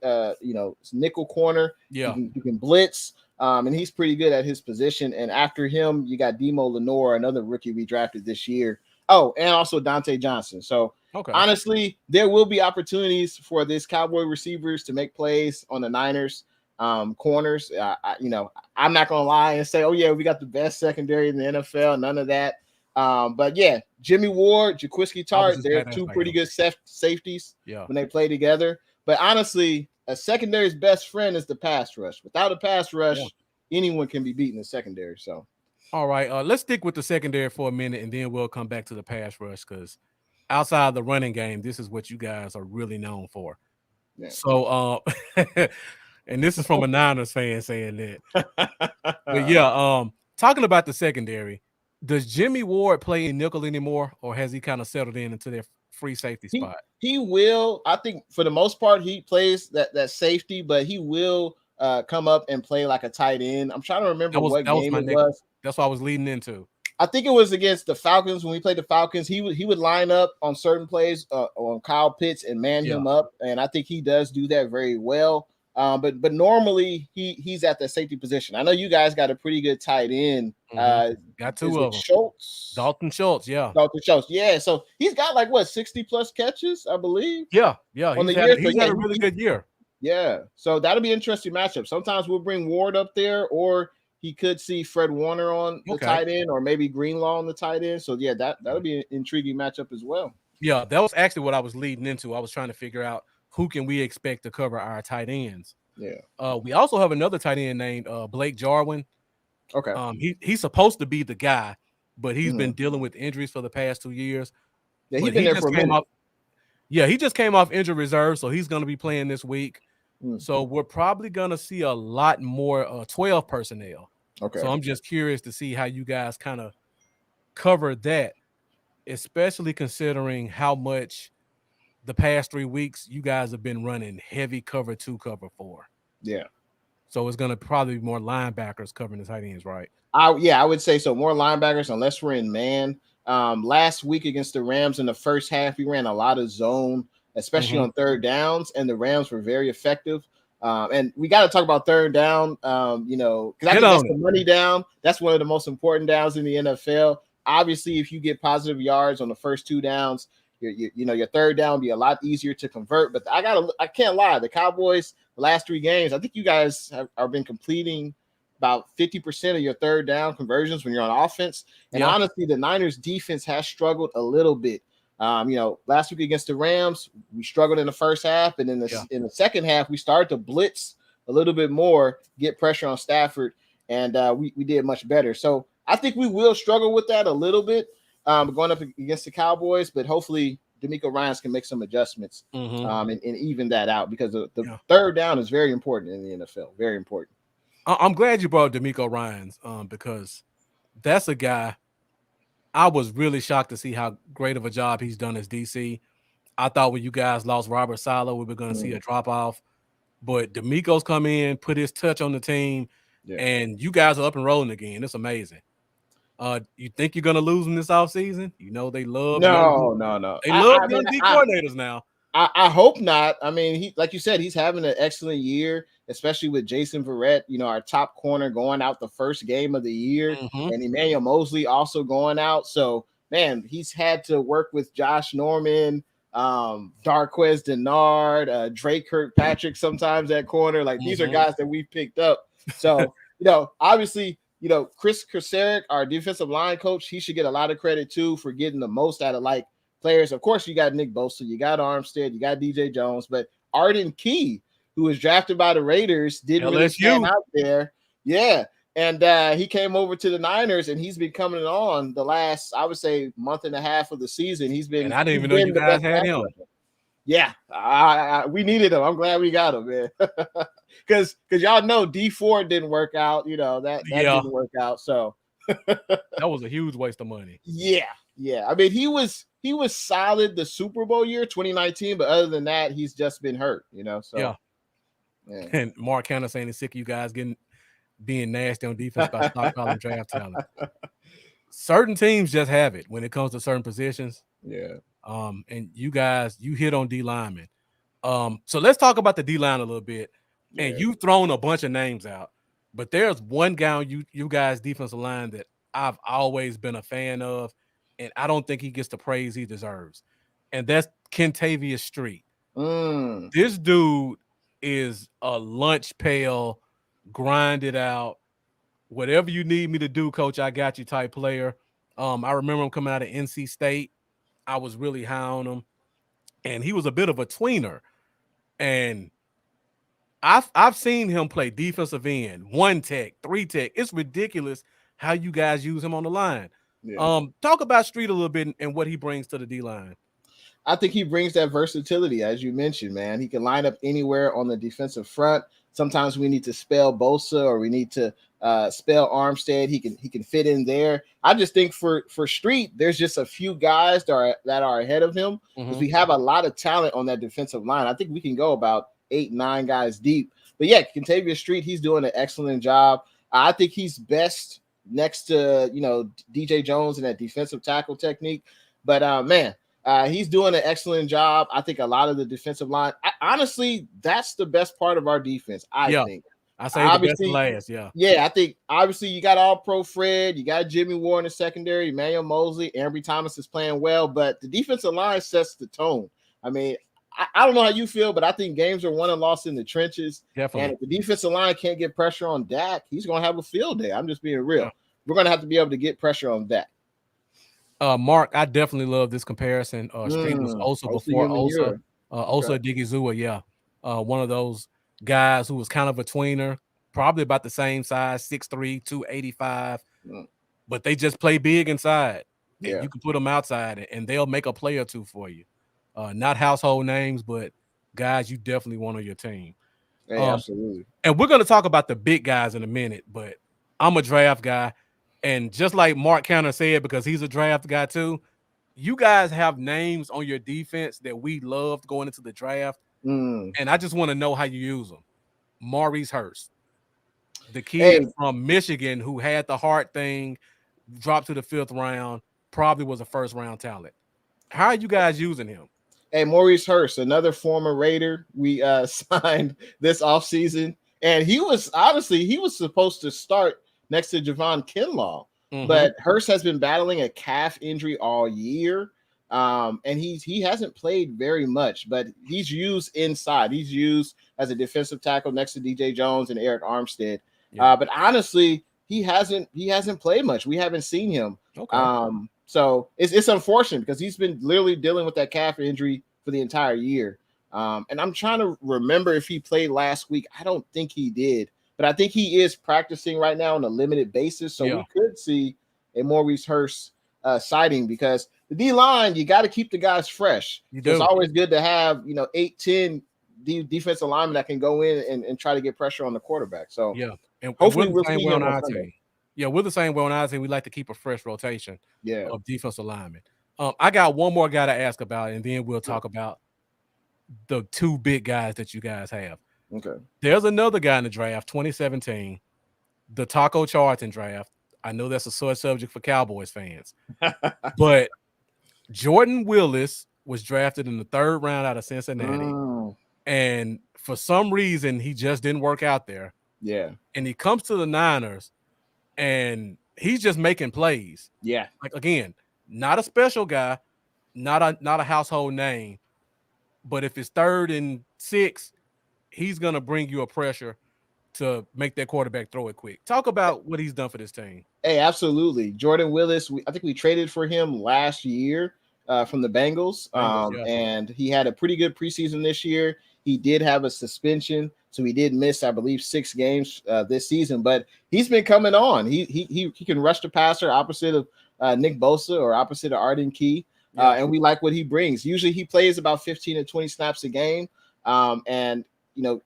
nickel corner. Yeah, you can blitz, and he's pretty good at his position. And after him, you got Demo Lenore, another rookie we drafted this year. Oh, and also Dante Johnson. So honestly, there will be opportunities for this Cowboy receivers to make plays on the Niners corners. I'm not gonna lie and say, oh yeah, we got the best secondary in the NFL. None of that. But yeah, Jimmy Ward, Jaquiski Tartt, they're two pretty good safeties when they play together. But honestly, a secondary's best friend is the pass rush. Without a pass rush, anyone can be beaten in secondary. So, all right, let's stick with the secondary for a minute, and then we'll come back to the pass rush because outside of the running game, this is what you guys are really known for. Yeah. So, and this is from a Niners fan saying that. But yeah, talking about the secondary. Does Jimmy Ward play in nickel anymore, or has he kind of settled into their free safety spot? He will. I think for the most part, he plays that safety, but he will come up and play like a tight end. I'm trying to remember what game it was. That's what I was leading into. I think it was against the Falcons. When we played the Falcons, he would line up on certain plays on Kyle Pitts and man him up, and I think he does do that very well. But normally he's at the safety position. I know you guys got a pretty good tight end. Got two of them. Dalton Schultz, yeah. Yeah. So he's got 60 plus catches, I believe. Yeah. On the year, he's had a really good year. Yeah. So that'll be an interesting matchup. Sometimes we'll bring Ward up there, or he could see Fred Warner on the tight end, or maybe Greenlaw on the tight end. So yeah, that'll be an intriguing matchup as well. Yeah, that was actually what I was leading into. I was trying to figure out who can we expect to cover our tight ends. Yeah. We also have another tight end named Blake Jarwin. Okay. He's supposed to be the guy, but he's been dealing with injuries for the past 2 years. Yeah, he's been there for a minute. He just came off injury reserve, so he's going to be playing this week. So we're probably going to see a lot more 12 personnel. Okay. So I'm just curious to see how you guys kind of cover that, especially considering how much the past 3 weeks you guys have been running heavy cover 2, cover 4. Yeah. So it's going to probably be more linebackers covering the tight ends, right? I would say so. More linebackers, unless we're in man. Last week against the Rams in the first half, we ran a lot of zone, especially on third downs, and the Rams were very effective. And we got to talk about third down, because I think that's the money down. That's one of the most important downs in the NFL. Obviously, if you get positive yards on the first 2 downs, your third down will be a lot easier to convert. But I can't lie. The Cowboys, the last 3 games, I think you guys have been completing about 50% of your third down conversions when you're on offense. And honestly, the Niners defense has struggled a little bit. Last week against the Rams, we struggled in the first half, and in the second half, we started to blitz a little bit more, get pressure on Stafford, and we did much better. So I think we will struggle with that a little bit going up against the Cowboys, but hopefully DeMeco Ryans can make some adjustments and even that out, because the third down is very important in the NFL. Very important. I'm glad you brought DeMeco Ryans because that's a guy I was really shocked to see how great of a job he's done as DC. I thought when you guys lost Robert Saleh, we were going to see a drop-off. But DeMeco's come in, put his touch on the team, and you guys are up and rolling again. It's amazing. You think you're going to lose them this offseason? They love no. They love young D coordinators now. I hope not. I mean, he, like you said, he's having an excellent year, especially with Jason Verrett, our top corner, going out the first game of the year, and Emanuel Mosley also going out. So, man, he's had to work with Josh Norman, Darquez Denard, Dre Kirkpatrick sometimes at corner. These are guys that we've picked up. So, obviously, Chris Kraseric, our defensive line coach, he should get a lot of credit too for getting the most out of players. Of course, you got Nick Bosa, you got Armstead, you got DJ Jones, but Arden Key, who was drafted by the Raiders, didn't really stand out there. Yeah. And he came over to the Niners, and he's been coming on the last, I would say, month and a half of the season. He's been. And I didn't even know you guys had him. Yeah, we needed him. I'm glad we got him, man. Because y'all know D4 didn't work out. You know that didn't work out. So that was a huge waste of money. Yeah. I mean, he was solid the Super Bowl year 2019, but other than that, he's just been hurt. You know. So yeah. And Mark Cannon saying he's sick of you guys being nasty on defense by stockpiling draft talent. Certain teams just have it when it comes to certain positions. Yeah. And you guys, you hit on D-Linemen. So let's talk about the D-line a little bit. Yeah. And you've thrown a bunch of names out, but there's one guy on you guys' defensive line that I've always been a fan of, and I don't think he gets the praise he deserves. And that's Kentavious Street. This dude is a lunch pail, grinded out, whatever you need me to do, coach, I got you type player. I remember him coming out of NC State. I was really high on him, and he was a bit of a tweener. And I've seen him play defensive end, 1 tech, 3 tech. It's ridiculous how you guys use him on the line. Yeah. Talk about Street a little bit and what he brings to the D-line. I think he brings that versatility, as you mentioned, man. He can line up anywhere on the defensive front. Sometimes we need to spell Bosa or we need to spell Armstead. He can fit in there. I just think for Street, there's just a few guys that are ahead of him because we have a lot of talent on that defensive line. I think we can go about 8-9 guys deep. But yeah, Kentavious Street, he's doing an excellent job. I think he's best next to DJ Jones in that defensive tackle technique. But he's doing an excellent job. I think a lot of the defensive line, honestly, that's the best part of our defense, I think. I say the best last, yeah. Yeah, I think obviously you got All-Pro Fred, you got Jimmy Ward in the secondary, Emanuel Mosley, Ambry Thomas is playing well, but the defensive line sets the tone. I mean, I don't know how you feel, but I think games are won and lost in the trenches. Definitely. And if the defensive line can't get pressure on Dak, he's going to have a field day. I'm just being real. Yeah. We're going to have to be able to get pressure on Dak. Mark, I definitely love this comparison. Street was also before Osa Digizua, yeah. One of those guys who was kind of a tweener, probably about the same size, 6'3", 285, but they just play big inside. And you can put them outside, and they'll make a play or two for you. Not household names, but guys you definitely want on your team. Yeah, absolutely. And we're going to talk about the big guys in a minute, but I'm a draft guy. And just like Mark Counter said, because he's a draft guy too, you guys have names on your defense that we loved going into the draft. And I just want to know how you use them. Maurice Hurst, the kid from Michigan who had the heart thing, dropped to the 5th round, probably was a first-round talent. How are you guys using him? Hey, Maurice Hurst, another former Raider we signed this offseason. And he was supposed to start next to Javon Kinlaw. But Hurst has been battling a calf injury all year. And he hasn't played very much, but he's used inside. He's used as a defensive tackle next to DJ Jones and Eric Armstead. Yeah. But honestly, he hasn't played much. We haven't seen him. Okay. So it's unfortunate because he's been literally dealing with that calf injury for the entire year. And I'm trying to remember if he played last week. I don't think he did, but I think he is practicing right now on a limited basis. So we could see a Maurice Hurst sighting because the D-line, you got to keep the guys fresh. It's always good to have, 8-10 defensive linemen that can go in and try to get pressure on the quarterback. So and hopefully we'll see him on Sunday. Yeah, we're the same way on our team. We like to keep a fresh rotation of defensive linemen. I got one more guy to ask about, and then we'll talk about the 2 big guys that you guys have. Okay. There's another guy in the draft, 2017, the Taco Charlton draft. I know that's a sore subject for Cowboys fans. But Jordan Willis was drafted in the 3rd round out of Cincinnati. And for some reason, he just didn't work out there. Yeah. And he comes to the Niners, and he's just making plays. Yeah. Like, again, not a special guy, not a household name. But if it's 3rd and 6, he's going to bring you a pressure to make that quarterback throw it quick. Talk about what he's done for this team. Hey, absolutely. Jordan Willis, I think we traded for him last year. from the Bengals. And he had a pretty good preseason this year. He did have a suspension, so he did miss, I believe, 6 games this season. But he's been coming on. He can rush the passer, opposite of Nick Bosa or opposite of Arden Key. And we like what he brings. Usually he plays about 15 to 20 snaps a game. And,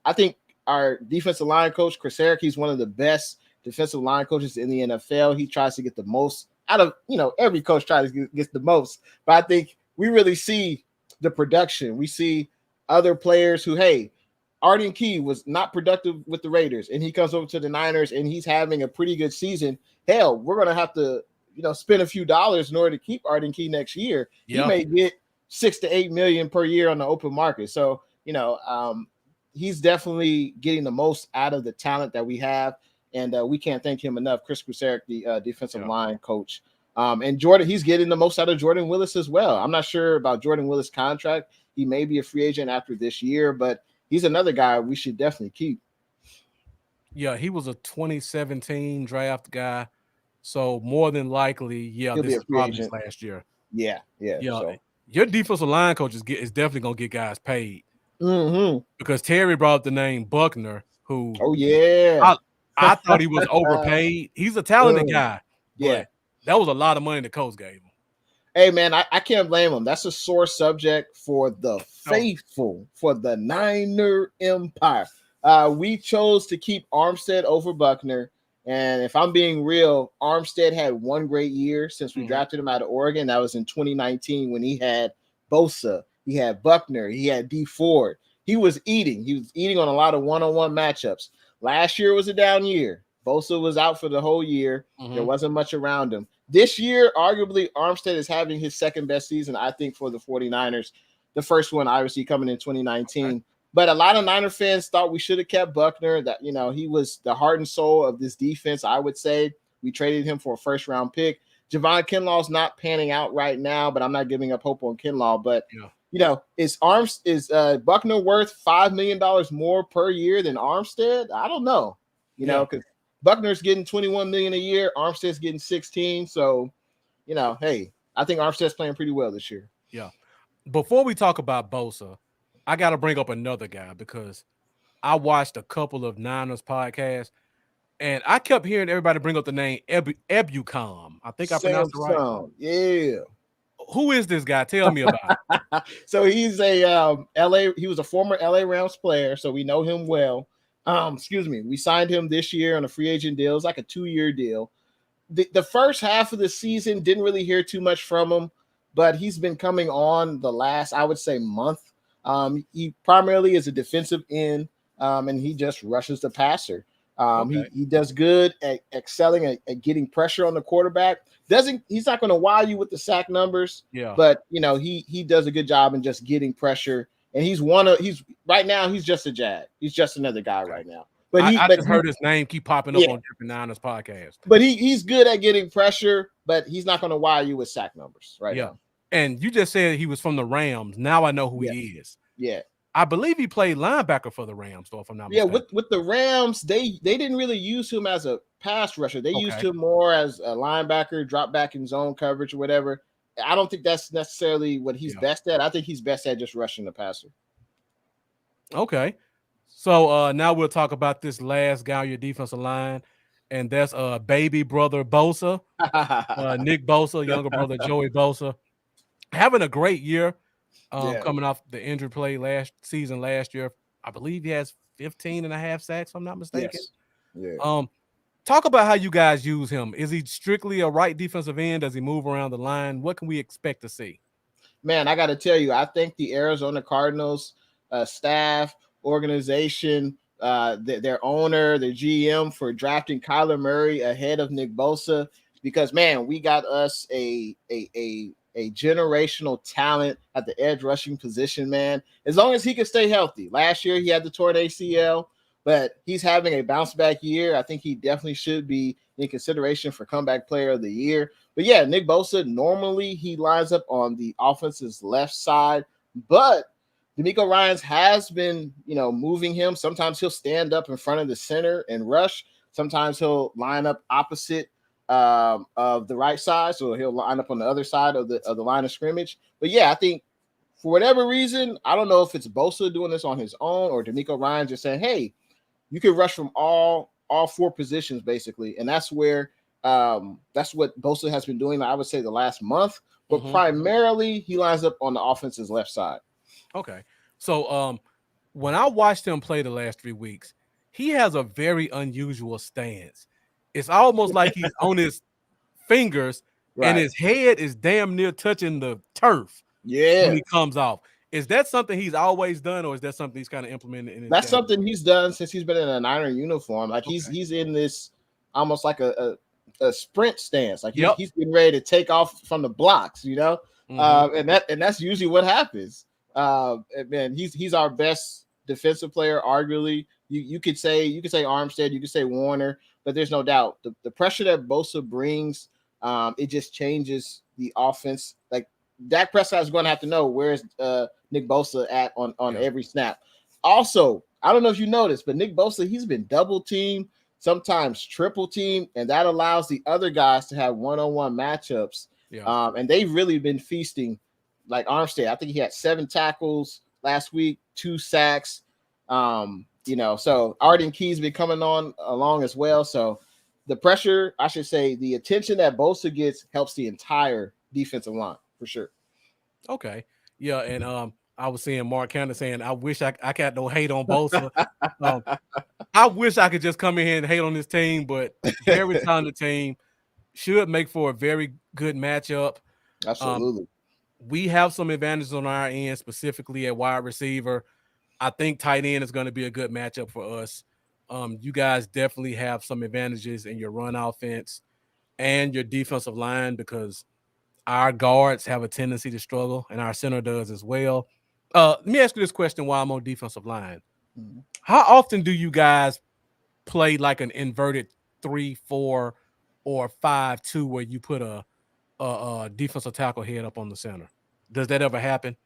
I think our defensive line coach, Chris Eric, he's one of the best defensive line coaches in the NFL. He tries to get the most out of, every coach tries to get the most. But I think we really see the production. We see other players who, hey, Arden Key was not productive with the Raiders, and he comes over to the Niners, and he's having a pretty good season. Hell, we're going to have to spend a few dollars in order to keep Arden Key next year. He may get $6 to $8 million per year on the open market. So, he's definitely getting the most out of the talent that we have. And we can't thank him enough. Chris Kusarek, the defensive line coach. And Jordan, he's getting the most out of Jordan Willis as well. I'm not sure about Jordan Willis' contract. He may be a free agent after this year, but he's another guy we should definitely keep. Yeah, he was a 2017 draft guy. So more than likely, he'll this be is probably his last year. Yeah. So. Your defensive line coach is definitely going to get guys paid. Mm-hmm. Because Terry brought up the name Buckner, who I thought he was overpaid. He's a talented guy. Yeah. That was a lot of money the coach gave him. Hey, man, I can't blame him. That's a sore subject for the faithful, for the Niner Empire. We chose to keep Armstead over Buckner. And if I'm being real, Armstead had one great year since we drafted him out of Oregon. That was in 2019 when he had Bosa, he had Buckner, he had D Ford. He was eating. He was eating on a lot of one-on-one matchups. Last year was a down year. Bosa was out for the whole year. There wasn't much around him. This year, arguably, Armstead is having his second best season, I think, for the 49ers. The first one, obviously, coming in 2019. Okay. But a lot of Niner fans thought we should have kept Buckner, that, he was the heart and soul of this defense, I would say. We traded him for a first-round pick. Javon Kinlaw's not panning out right now, but I'm not giving up hope on Kinlaw. But, is Buckner worth $5 million more per year than Armstead? I don't know, because Buckner's getting $21 million a year. Armstead's getting 16. So, hey, I think Armstead's playing pretty well this year. Yeah. Before we talk about Bosa, I got to bring up another guy because I watched a couple of Niners podcasts, and I kept hearing everybody bring up the name Ebukam. I think I pronounced it right. Yeah. Who is this guy? Tell me about it. So he's he was a former LA Rams player, so we know him well. We signed him this year on a free agent deal. It's like a 2-year deal. The first half of the season, didn't really hear too much from him, but he's been coming on the last, I would say, month. He primarily is a defensive end, and he just rushes the passer. He does good at excelling at getting pressure on the quarterback. He's not going to wow you with the sack numbers, but he does a good job in just getting pressure. And right now he's just a Jag. He's just another guy right now. But I just heard his name keep popping up on different Niners podcasts. But he's good at getting pressure, but he's not going to wow you with sack numbers now. And you just said he was from the Rams. Now I know who he is. Yeah. I believe he played linebacker for the Rams, though, if I'm not mistaken. Yeah, with the Rams, they didn't really use him as a pass rusher. They used him more as a linebacker, drop back in zone coverage or whatever. I don't think that's necessarily what he's best at. I think he's best at just rushing the passer. Okay. So now we'll talk about this last guy on your defensive line, and that's baby brother Bosa, Nick Bosa, younger brother Joey Bosa. Having a great year. Coming off the injured play last year. I believe he has 15 and a half sacks, if I'm not mistaken. Yes. Yeah. Talk about how you guys use him. Is he strictly a right defensive end? Does he move around the line? What can we expect to see? Man, I got to tell you, I think the Arizona Cardinals staff, organization, their owner, their GM for drafting Kyler Murray ahead of Nick Bosa, because, man, we got us a generational talent at the edge rushing position, man. As long as he can stay healthy. Last year he had the torn ACL, but he's having a bounce back year. I think he definitely should be in consideration for comeback player of the year. But yeah, Nick Bosa, normally he lines up on the offense's left side, but D'Amico Ryans has been, moving him. Sometimes he'll stand up in front of the center and rush. Sometimes he'll line up opposite of the right side, so he'll line up on the other side of the line of scrimmage. But yeah, I think for whatever reason, I don't know if it's Bosa doing this on his own or D'Amico Ryan just saying, "Hey, you can rush from all 4 positions basically," and that's where that's what Bosa has been doing. I would say the last month, but primarily he lines up on the offense's left side. Okay, so when I watched him play the last 3 weeks, he has a very unusual stance. It's almost like he's on his fingers and his head is damn near touching the turf. Yeah, when he comes off. Is that something he's always done, or is that something he's kind of implemented in his That's game? something he's done since he's been in a Niner uniform. Like he's in this almost like a sprint stance. Like he's getting ready to take off from the blocks, you know. And that's usually what happens. Man, he's our best defensive player, arguably. You could say Armstead, you could say Warner, but there's no doubt the pressure that Bosa brings, it just changes the offense. Like Dak Prescott is going to have to know where's Nick Bosa at on every snap. Also, I don't know if you noticed, but Nick Bosa, he's been double teamed, sometimes triple teamed, and that allows the other guys to have one-on-one matchups. And they've really been feasting. Like Armstead, I think he had 7 tackles last week, 2 sacks. So Arden Key's been coming along as well. So the pressure, I should say, the attention that Bosa gets helps the entire defensive line for sure. Okay. Yeah, and I was seeing Mark Cannon saying, I wish I got no hate on Bosa. I wish I could just come in here and hate on this team, but very talented team should make for a very good matchup. Absolutely. We have some advantages on our end, specifically at wide receiver. I think tight end is going to be a good matchup for us. You guys definitely have some advantages in your run offense and your defensive line because our guards have a tendency to struggle, and our center does as well. Let me ask you this question while I'm on defensive line. How often do you guys play like an inverted 3-4 or 5-2 where you put a defensive tackle head up on the center? Does that ever happen?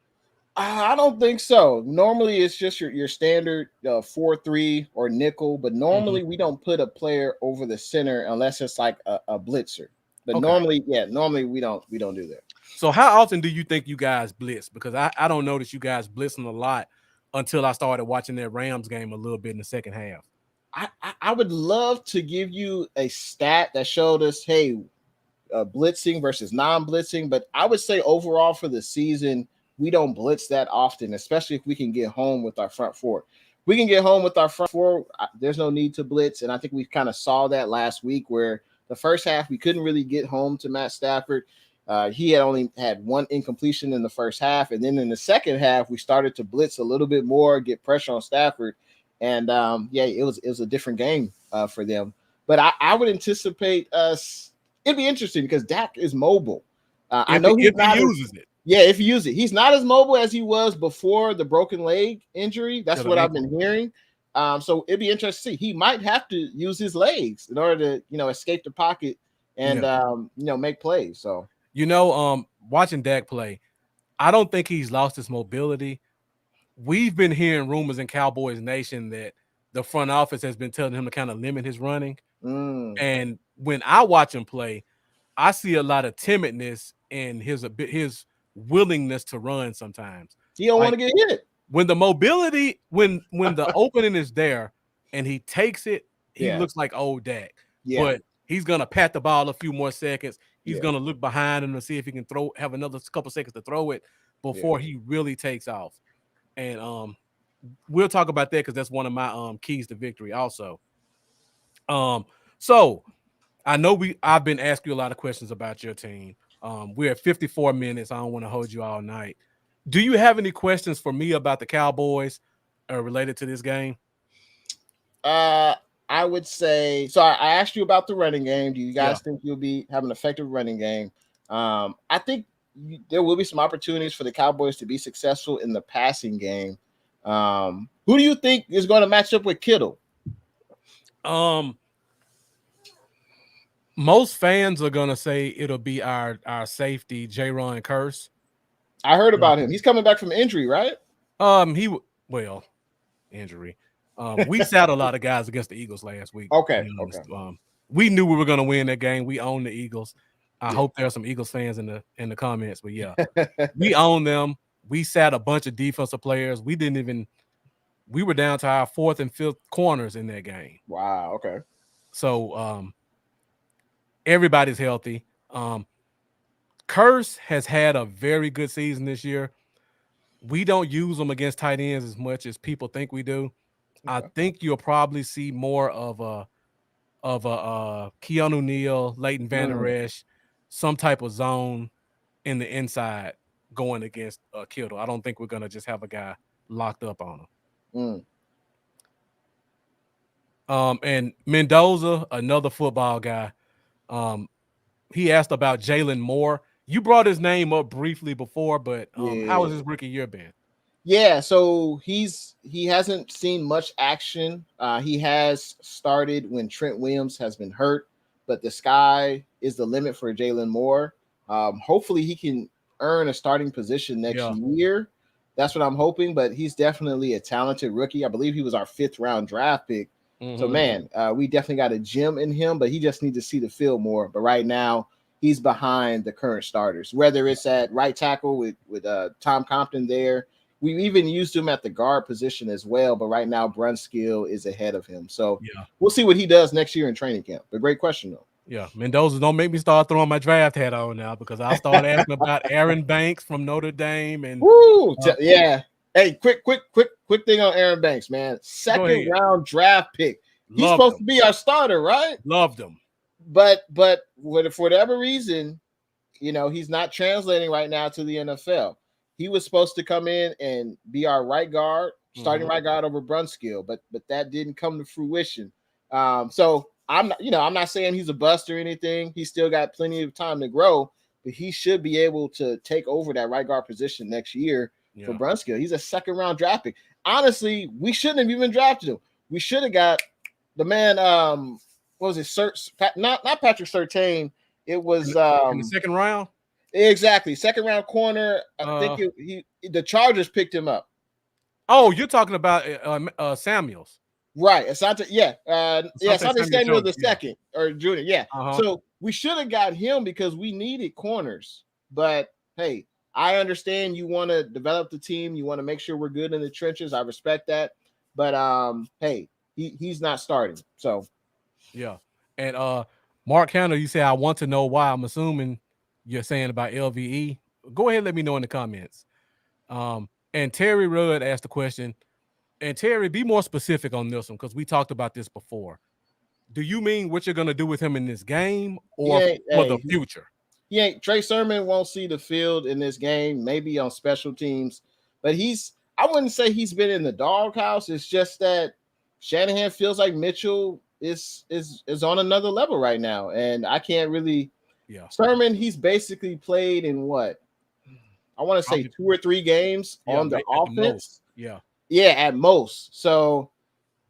I don't think so. Normally, it's just your standard 4-3 or nickel, but normally we don't put a player over the center unless it's like a blitzer. But normally we don't do that. So how often do you think you guys blitz? Because I don't notice you guys blitzing a lot until I started watching that Rams game a little bit in the second half. I would love to give you a stat that showed us, hey, blitzing versus non-blitzing, but I would say overall for the season, we don't blitz that often, especially if we can get home with our front four. We can get home with our front four. There's no need to blitz, and I think we kind of saw that last week where the first half we couldn't really get home to Matt Stafford. He had only had 1 incompletion in the first half, and then in the second half we started to blitz a little bit more, get pressure on Stafford, and it was a different game for them. But I would anticipate us. It'd be interesting because Dak is mobile. I know he uses it. Yeah, if he uses it. He's not as mobile as he was before the broken leg injury. That's what I've been hearing. So it'd be interesting to see. He might have to use his legs in order to, escape the pocket and, make plays. So, watching Dak play, I don't think he's lost his mobility. We've been hearing rumors in Cowboys Nation that the front office has been telling him to kind of limit his running. And when I watch him play, I see a lot of timidness and his willingness to run sometimes. He don't want to get hit. When the mobility, when the opening is there and he takes it, he looks like old Dak. Yeah. But he's gonna pat the ball a few more seconds. He's gonna look behind him to see if he can have another couple seconds to throw it before he really takes off. And we'll talk about that because that's one of my keys to victory also. So I know I've been asking you a lot of questions about your team. We're at 54 minutes. I don't want to hold you all night. Do you have any questions for me about the Cowboys related to this game? I would say, so I asked you about the running game. Do you guys think you'll have an effective running game? I think there will be some opportunities for the Cowboys to be successful in the passing game. Who do you think is going to match up with Kittle? Most fans are going to say it'll be our safety, Jaylen Moore. I heard about him. He's coming back from injury, right? Injury. We sat a lot of guys against the Eagles last week. Okay. we knew we were going to win that game. We own the Eagles. I Yeah. hope there are some Eagles fans in the comments, but yeah, we own them. We sat a bunch of defensive players. We were down to our 4th and 5th corners in that game. Wow. Okay. So everybody's healthy. Curse has had a very good season this year. We don't use them against tight ends as much as people think we do. I think you'll probably see more of a Keanu Neal, Leighton Vander Esch, some type of zone in the inside going against Kittle. I don't think we're gonna just have a guy locked up on him. And Mendoza, another football guy. He asked about Jaylen Moore. You brought his name up briefly before, but how has his rookie year been? Yeah, so he hasn't seen much action. He has started when Trent Williams has been hurt, but the sky is the limit for Jaylen Moore. Hopefully he can earn a starting position next year. That's what I'm hoping, but he's definitely a talented rookie. I believe he was our 5th round draft pick. So, man, we definitely got a gem in him, but he just needs to see the field more. But right now, he's behind the current starters, whether it's at right tackle with Tom Compton there. We've even used him at the guard position as well, but right now Brunskill is ahead of him. So we'll see what he does next year in training camp. But great question, though. Yeah, Mendoza, don't make me start throwing my draft hat on now because I'll start asking about Aaron Banks from Notre Dame. And yeah. Hey, quick thing on Aaron Banks, man. 2nd round draft pick. He's supposed to be our starter, right? Loved him. But for whatever reason, he's not translating right now to the NFL. He was supposed to come in and be our right guard, starting right guard over Brunskill, but that didn't come to fruition. So I'm not saying he's a bust or anything. He's still got plenty of time to grow, but he should be able to take over that right guard position next year for Brunskill. He's a 2nd round draft pick. Honestly, we shouldn't have even drafted him. We should have got the man. What was it? Not Patrick Surtain. It was in the 2nd round. Exactly, 2nd round corner. I think the Chargers picked him up. Oh, you're talking about Samuels, right? Asante, Asante Samuel the second or junior. Yeah. So we should have got him because we needed corners. But hey, I understand you want to develop the team. You want to make sure we're good in the trenches. I respect that. But hey, he's not starting. So yeah. And Mark Hanna, you say I want to know why. I'm assuming you're saying about LVE. Go ahead and let me know in the comments. And Terry Rudd asked the question. And Terry, be more specific on this one because we talked about this before. Do you mean what you're going to do with him in this game or for the future? Trey Sermon won't see the field in this game, maybe on special teams, but I wouldn't say he's been in the doghouse. It's just that Shanahan feels like Mitchell is on another level right now, and I can't really. Yeah, Sermon, he's basically played in what I want to say 2 or 3 games on the offense. At most. So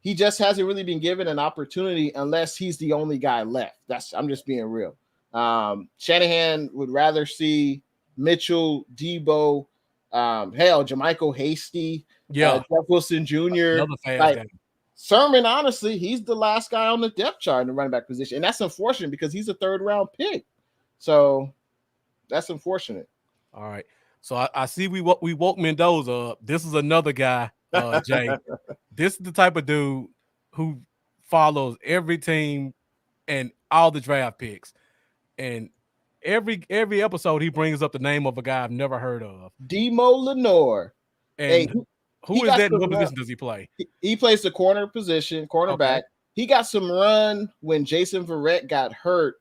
he just hasn't really been given an opportunity unless he's the only guy left. I'm just being real. Shanahan would rather see Mitchell, Debo, Jermichael Hasty, Jeff Wilson Jr. Sermon, honestly, he's the last guy on the depth chart in the running back position, and that's unfortunate because he's a 3rd round pick. So that's unfortunate. All right. So I see we woke Mendoza up. This is another guy, Jay. This is the type of dude who follows every team and all the draft picks. And every episode he brings up the name of a guy I've never heard of. Demo Lenore. And who is that? What position does he play? He plays the cornerback. Okay. He got some run when Jason Verrett got hurt.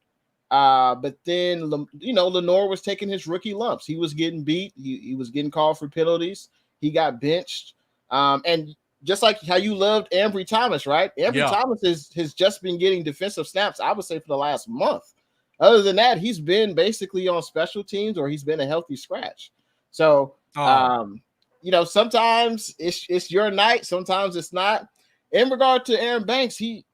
But then, Lenore was taking his rookie lumps. He was getting beat. He was getting called for penalties. He got benched. And just like how you loved Ambry Thomas, right? Ambry Thomas has just been getting defensive snaps, I would say, for the last month. Other than that, he's been basically on special teams or he's been a healthy scratch. So, sometimes it's your night. Sometimes it's not. In regard to Aaron Banks, he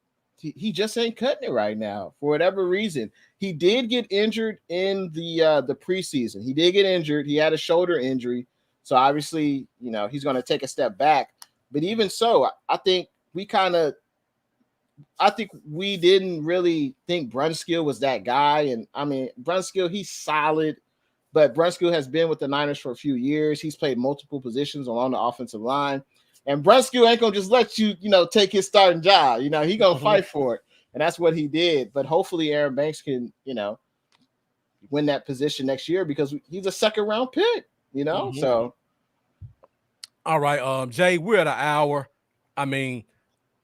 just ain't cutting it right now for whatever reason. He did get injured in the preseason. He did get injured. He had a shoulder injury. So obviously, he's going to take a step back. But even so, I think we kind of we didn't really think Brunskill was that guy. And I mean, Brunskill, he's solid, but Brunskill has been with the Niners for a few years. He's played multiple positions along the offensive line. And Brunskill ain't gonna just let you, take his starting job. He gonna fight for it. And that's what he did. But hopefully Aaron Banks can, win that position next year because he's a second round pick, So all right, Jay, we're at an hour. I mean,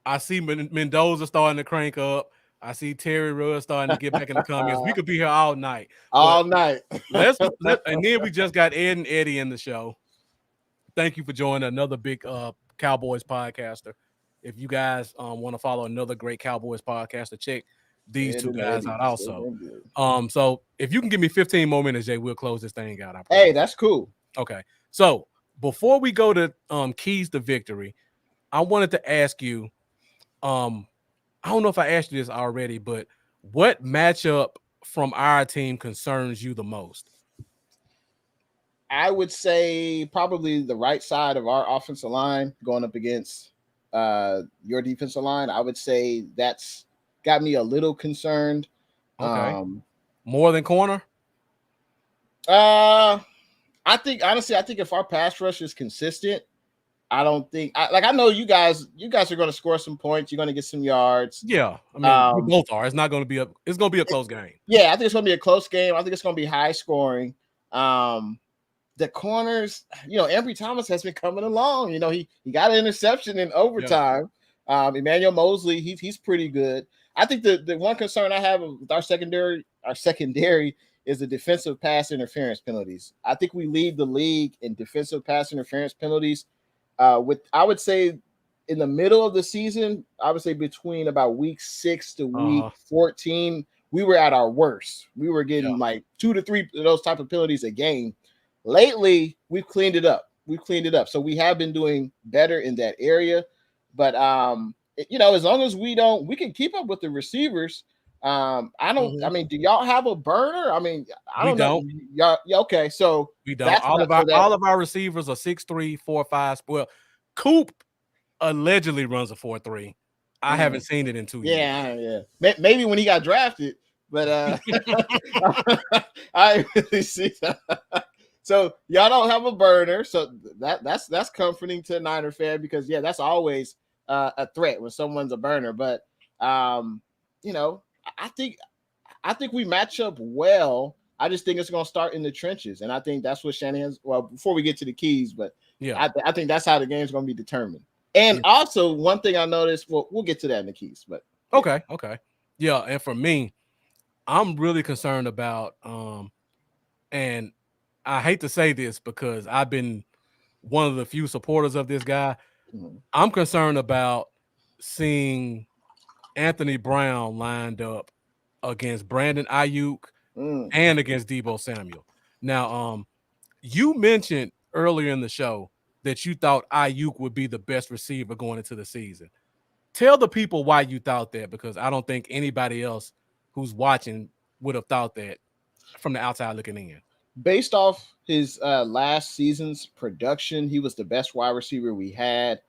I see Mendoza starting to crank up. I see Terry Rudd starting to get back in the comments. We could be here all night. Night. And then we just got Ed and Eddie in the show. Thank you for joining another big Cowboys podcaster. If you guys want to follow another great Cowboys podcaster, check these two guys out also. So if you can give me 15 more minutes, Jay, we'll close this thing out. Hey, that's cool. Okay. So before we go to keys to victory, I wanted to ask you, I don't know if I asked you this already, but what matchup from our team concerns you the most? I would say probably the right side of our offensive line going up against your defensive line. I would say that's got me a little concerned. Okay. More than corner? I think if our pass rush is consistent, I don't think I know you guys are going to score some points. You're going to get some yards. Yeah. I mean, we both are. It's going to be a close game. Yeah, I think it's going to be a close game. I think it's going to be high scoring. The corners, Ambry Thomas has been coming along. He got an interception in overtime. Yeah. Emanuel Mosley, he's pretty good. I think the one concern I have with our secondary is the defensive pass interference penalties. I think we lead the league in defensive pass interference penalties. I would say in the middle of the season, I would say between about week 6 to week 14, we were at our worst. We were getting like 2 to 3 of those type of penalties a game. Lately, we've cleaned it up. So we have been doing better in that area. But as long as we can keep up with the receivers. I mean, do y'all have a burner? I mean, I don't know. Y'all, okay, so we don't. All of our receivers are 6'3", 4'5". Well, Coop allegedly runs a 4'3". I haven't seen it in 2 years. Yeah. Maybe when he got drafted, but I really see that. So y'all don't have a burner, so that's comforting to a Niner fan because that's always a threat when someone's a burner. But I think we match up well. I just think it's going to start in the trenches, and I think that's what Shanahan's. Well, before we get to the keys, but I think that's how the game's going to be determined. And also, one thing I noticed. Well, we'll get to that in the keys, but okay, yeah. And for me, I'm really concerned about and I hate to say this because I've been one of the few supporters of this guy. I'm concerned about seeing Anthony Brown lined up against Brandon Ayuk and against Deebo Samuel. Now, you mentioned earlier in the show that you thought Ayuk would be the best receiver going into the season. Tell the people why you thought that, because I don't think anybody else who's watching would have thought that from the outside looking in. Based off his last season's production, he was the best wide receiver we had.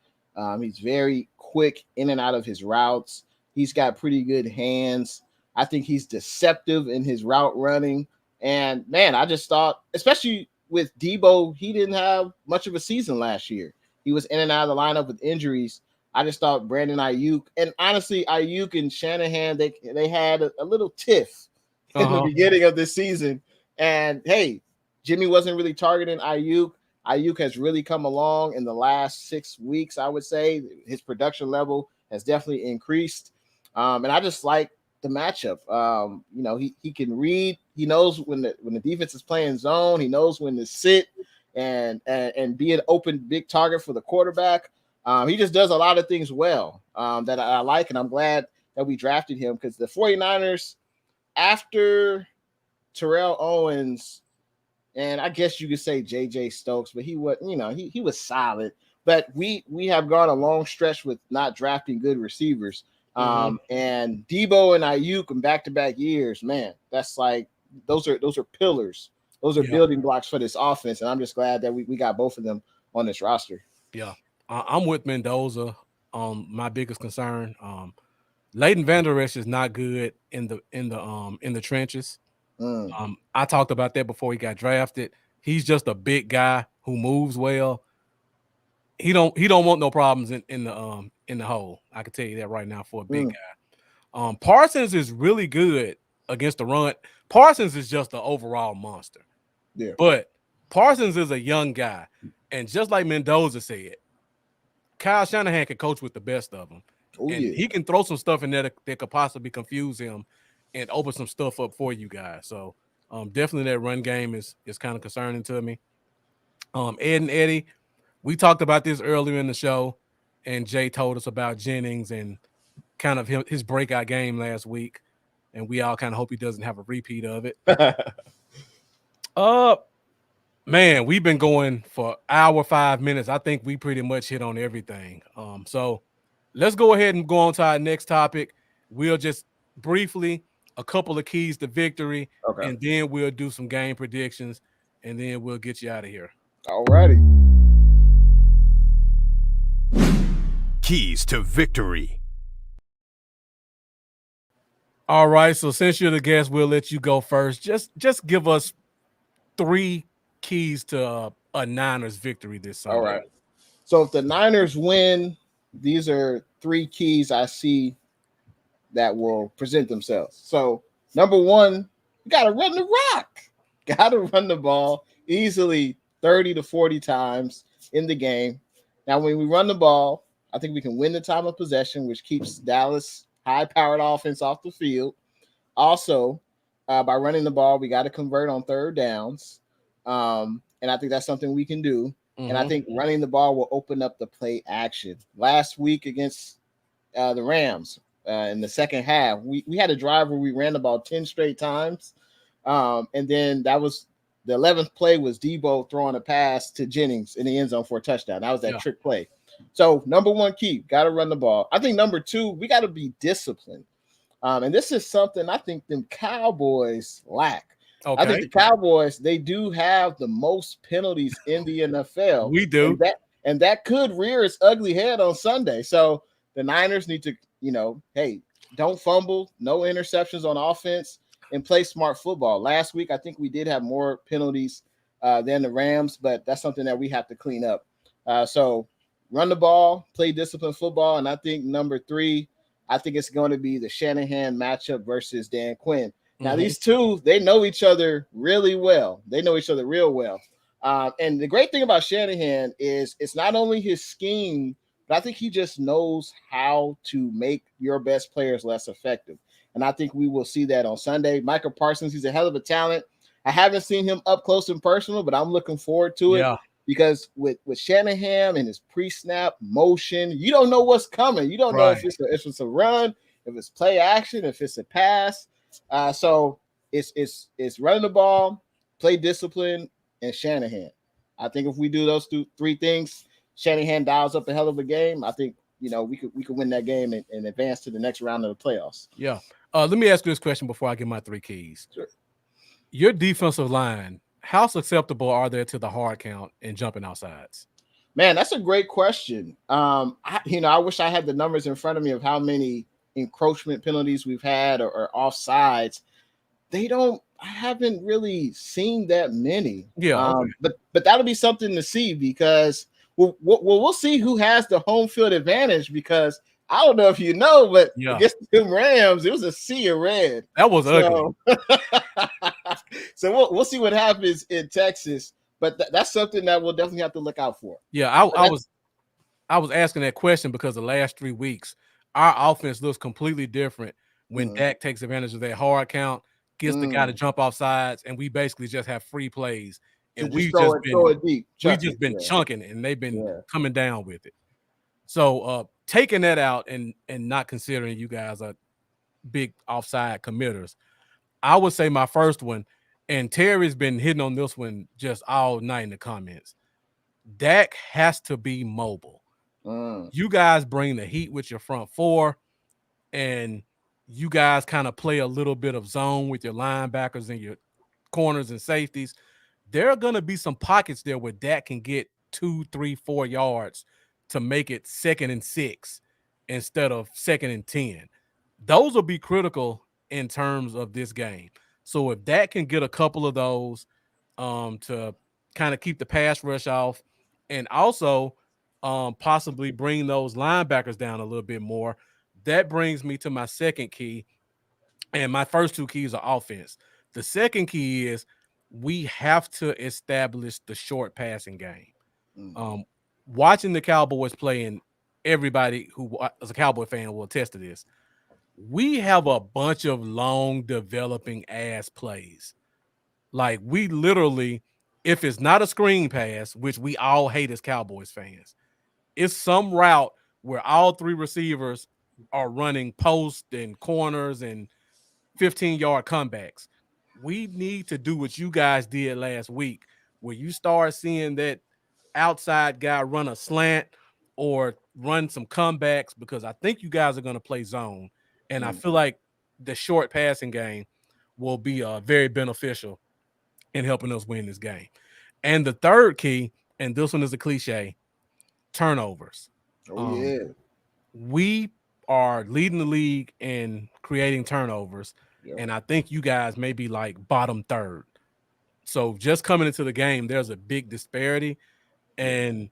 He's very quick in and out of his routes. He's got pretty good hands. I think he's deceptive in his route running. And, man, I just thought, especially with Deebo, he didn't have much of a season last year. He was in and out of the lineup with injuries. I just thought Brandon Ayuk, and honestly, Ayuk and Shanahan, they had a little tiff in the beginning of this season. And, hey, Jimmy wasn't really targeting Ayuk. Ayuk has really come along in the last 6 weeks, I would say. His production level has definitely increased. And I just like the matchup. He can read. He knows when the defense is playing zone. He knows when to sit and be an open big target for the quarterback. He just does a lot of things well that I like, and I'm glad that we drafted him because the 49ers, after Terrell Owens, and I guess you could say J.J. Stokes, but he was solid. But we have gone a long stretch with not drafting good receivers. And Deebo and Ayuk in back-to-back years, man, that's like those are pillars. Those are building blocks for this offense, and I'm just glad that we got both of them on this roster. Yeah, I'm with Mendoza on my biggest concern. Leighton Vander Esch is not good in the trenches. I talked about that before he got drafted. He's just a big guy who moves well. He don't want no problems in the hole. I can tell you that right now for a big guy. Parsons is really good against the run. Parsons is just an overall monster. Yeah. But Parsons is a young guy. And just like Mendoza said, Kyle Shanahan can coach with the best of them. He can throw some stuff in there that could possibly confuse him and open some stuff up for you guys. So definitely that run game is kind of concerning to me. Ed and Eddie, we talked about this earlier in the show, and Jay told us about Jennings and kind of his breakout game last week, and we all kind of hope he doesn't have a repeat of it. Man, we've been going for hour 5 minutes. I think we pretty much hit on everything. So let's go ahead and go on to our next topic. We'll just briefly a couple of keys to victory, and then we'll do some game predictions, and then we'll get you out of here. All righty. Keys to victory. All right, so since you're the guest, we'll let you go first. Just give us 3 keys to a Niners victory this Sunday. All right. So if the Niners win, these are 3 keys I see that will present themselves. So number 1, you got to run the rock. Got to run the ball easily 30 to 40 times in the game. Now, when we run the ball, I think we can win the time of possession, which keeps Dallas high-powered offense off the field. Also, by running the ball, we got to convert on third downs. And I think that's something we can do. And I think running the ball will open up the play action. Last week against the Rams in the second half, we had a drive where we ran the ball 10 straight times. And then that was the 11th play was Debo throwing a pass to Jennings in the end zone for a touchdown. That was that trick play. So number 1 key, got to run the ball. I think number 2, we got to be disciplined. And this is something I think them Cowboys lack. I think the Cowboys, they do have the most penalties in the NFL. We do. And that could rear its ugly head on Sunday. So the Niners need to, hey, don't fumble, no interceptions on offense, and play smart football. Last week, I think we did have more penalties than the Rams, but that's something that we have to clean up. So run the ball, play disciplined football. And I think number 3, I think it's going to be the Shanahan matchup versus Dan Quinn. Now, these two, they know each other really well. They know each other real well. And the great thing about Shanahan is it's not only his scheme, but I think he just knows how to make your best players less effective. And I think we will see that on Sunday. Micah Parsons, he's a hell of a talent. I haven't seen him up close and personal, but I'm looking forward to it. Because with Shanahan and his pre-snap motion, you don't know what's coming. You don't know if it's a run, if it's play action, if it's a pass. So it's running the ball, play discipline, and Shanahan. I think if we do those 3 things, Shanahan dials up a hell of a game. I think we could win that game and advance to the next round of the playoffs. Yeah. Let me ask you this question before I get my 3 keys. Sure. Your defensive line, how susceptible are they to the hard count and jumping outsides? Man, that's a great question. I wish I had the numbers in front of me of how many encroachment penalties we've had or offsides. I haven't really seen that many. But that'll be something to see because we'll see who has the home field advantage because I don't know if you know, but against the Rams, it was a sea of red. That was ugly. So we'll see what happens in Texas, but that's something that we'll definitely have to look out for. Yeah, I was asking that question because the last 3 weeks, our offense looks completely different when Dak takes advantage of that hard count, gets the guy to jump off sides, and we basically just have free plays. And we've just been chunking it, and they've been coming down with it. So taking that out and not considering you guys are big offside committers, I would say my first one, and Terry's been hitting on this one just all night in the comments, Dak has to be mobile. You guys bring the heat with your front 4, and you guys kind of play a little bit of zone with your linebackers and your corners and safeties. There are going to be some pockets there where Dak can get 2, 3, 4 yards to make it 2nd and 6 instead of 2nd and 10. Those will be critical in terms of this game. So if Dak can get a couple of those to kind of keep the pass rush off, and also possibly bring those linebackers down a little bit more, that brings me to my second key. And my first two keys are offense. The second key is we have to establish the short passing game. Watching the Cowboys play, and everybody who is a Cowboy fan will attest to this, we have a bunch of long developing ass plays. Like, we literally, if it's not a screen pass, which we all hate as Cowboys fans, it's some route where all three receivers are running post and corners and 15-yard comebacks. We need to do what you guys did last week, where you start seeing that outside guy run a slant or run some comebacks, because I think you guys are going to play zone. And I feel like the short passing game will be very beneficial in helping us win this game. And the third key, and this one is a cliche, turnovers. We are leading the league in creating turnovers, and I think you guys may be like bottom third. So just coming into the game, there's a big disparity. And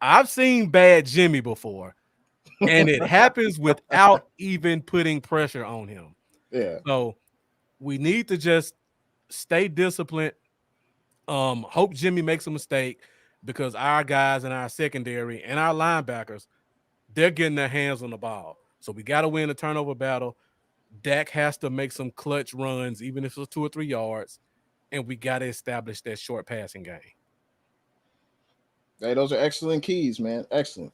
I've seen bad Jimmy before, and it happens without even putting pressure on him. So we need to just stay disciplined. Hope Jimmy makes a mistake, because our guys in our secondary and our linebackers, they're getting their hands on the ball. So we got to win the turnover battle. Dak has to make some clutch runs, even if it's 2 or 3 yards, and we got to establish that short passing game. Hey, those are excellent keys, man. Excellent.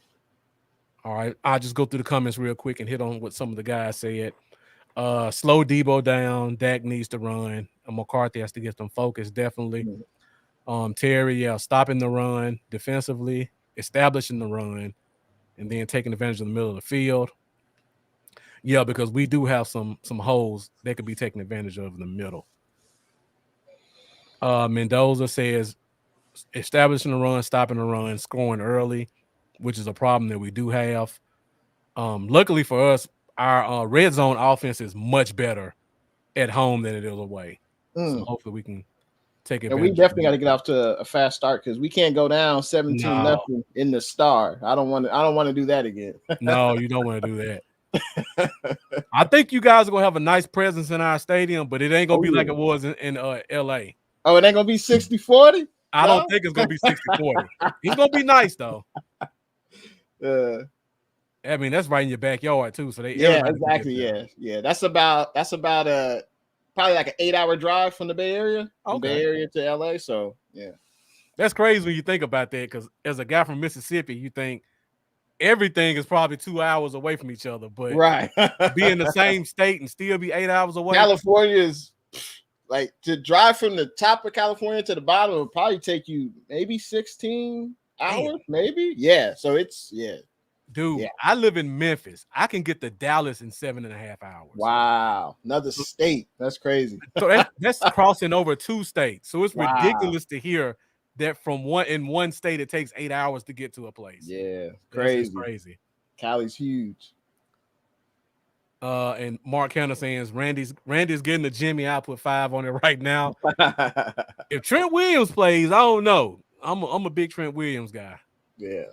All right, I'll just go through the comments real quick and hit on what some of the guys said. Slow Debo down. Dak needs to run. McCarthy has to get them focused, definitely. Terry, stopping the run defensively, establishing the run, and then taking advantage of the middle of the field. Yeah, because we do have some holes that could be taken advantage of in the middle. Mendoza says establishing the run, stopping the run, scoring early, which is a problem that we do have. Luckily for us, our red zone offense is much better at home than it is away. So hopefully we can take advantage. And we definitely got to get off to a fast start, because we can't go down 17-0 in the Star. I don't want to do that again. No, you don't want to do that. I think you guys are gonna have a nice presence in our stadium, but it ain't gonna be like it was in LA. Oh, it ain't gonna be 60-40? I don't think it's gonna be 60-40. He's gonna be nice though. I mean, that's right in your backyard too. So exactly. Yeah. That's about probably like an 8-hour drive from the Bay Area, from Bay Area to LA. So yeah, that's crazy when you think about that, because as a guy from Mississippi, you think everything is probably 2 hours away from each other, but be in the same state and still be 8 hours away. California is like, to drive from the top of California to the bottom will probably take you maybe 16 hours, maybe. Yeah. So it's Dude, I live in Memphis. I can get to Dallas in 7.5 hours. Wow. Another state. That's crazy. So that's crossing over 2 states. So it's ridiculous to hear that from one state it takes 8 hours to get to a place. Yeah, crazy. Cali's huge. And Mark Hanna saying Randy's getting the Jimmy. I put 5 on it right now. If Trent Williams plays, I don't know. I'm a big Trent Williams guy. Yeah.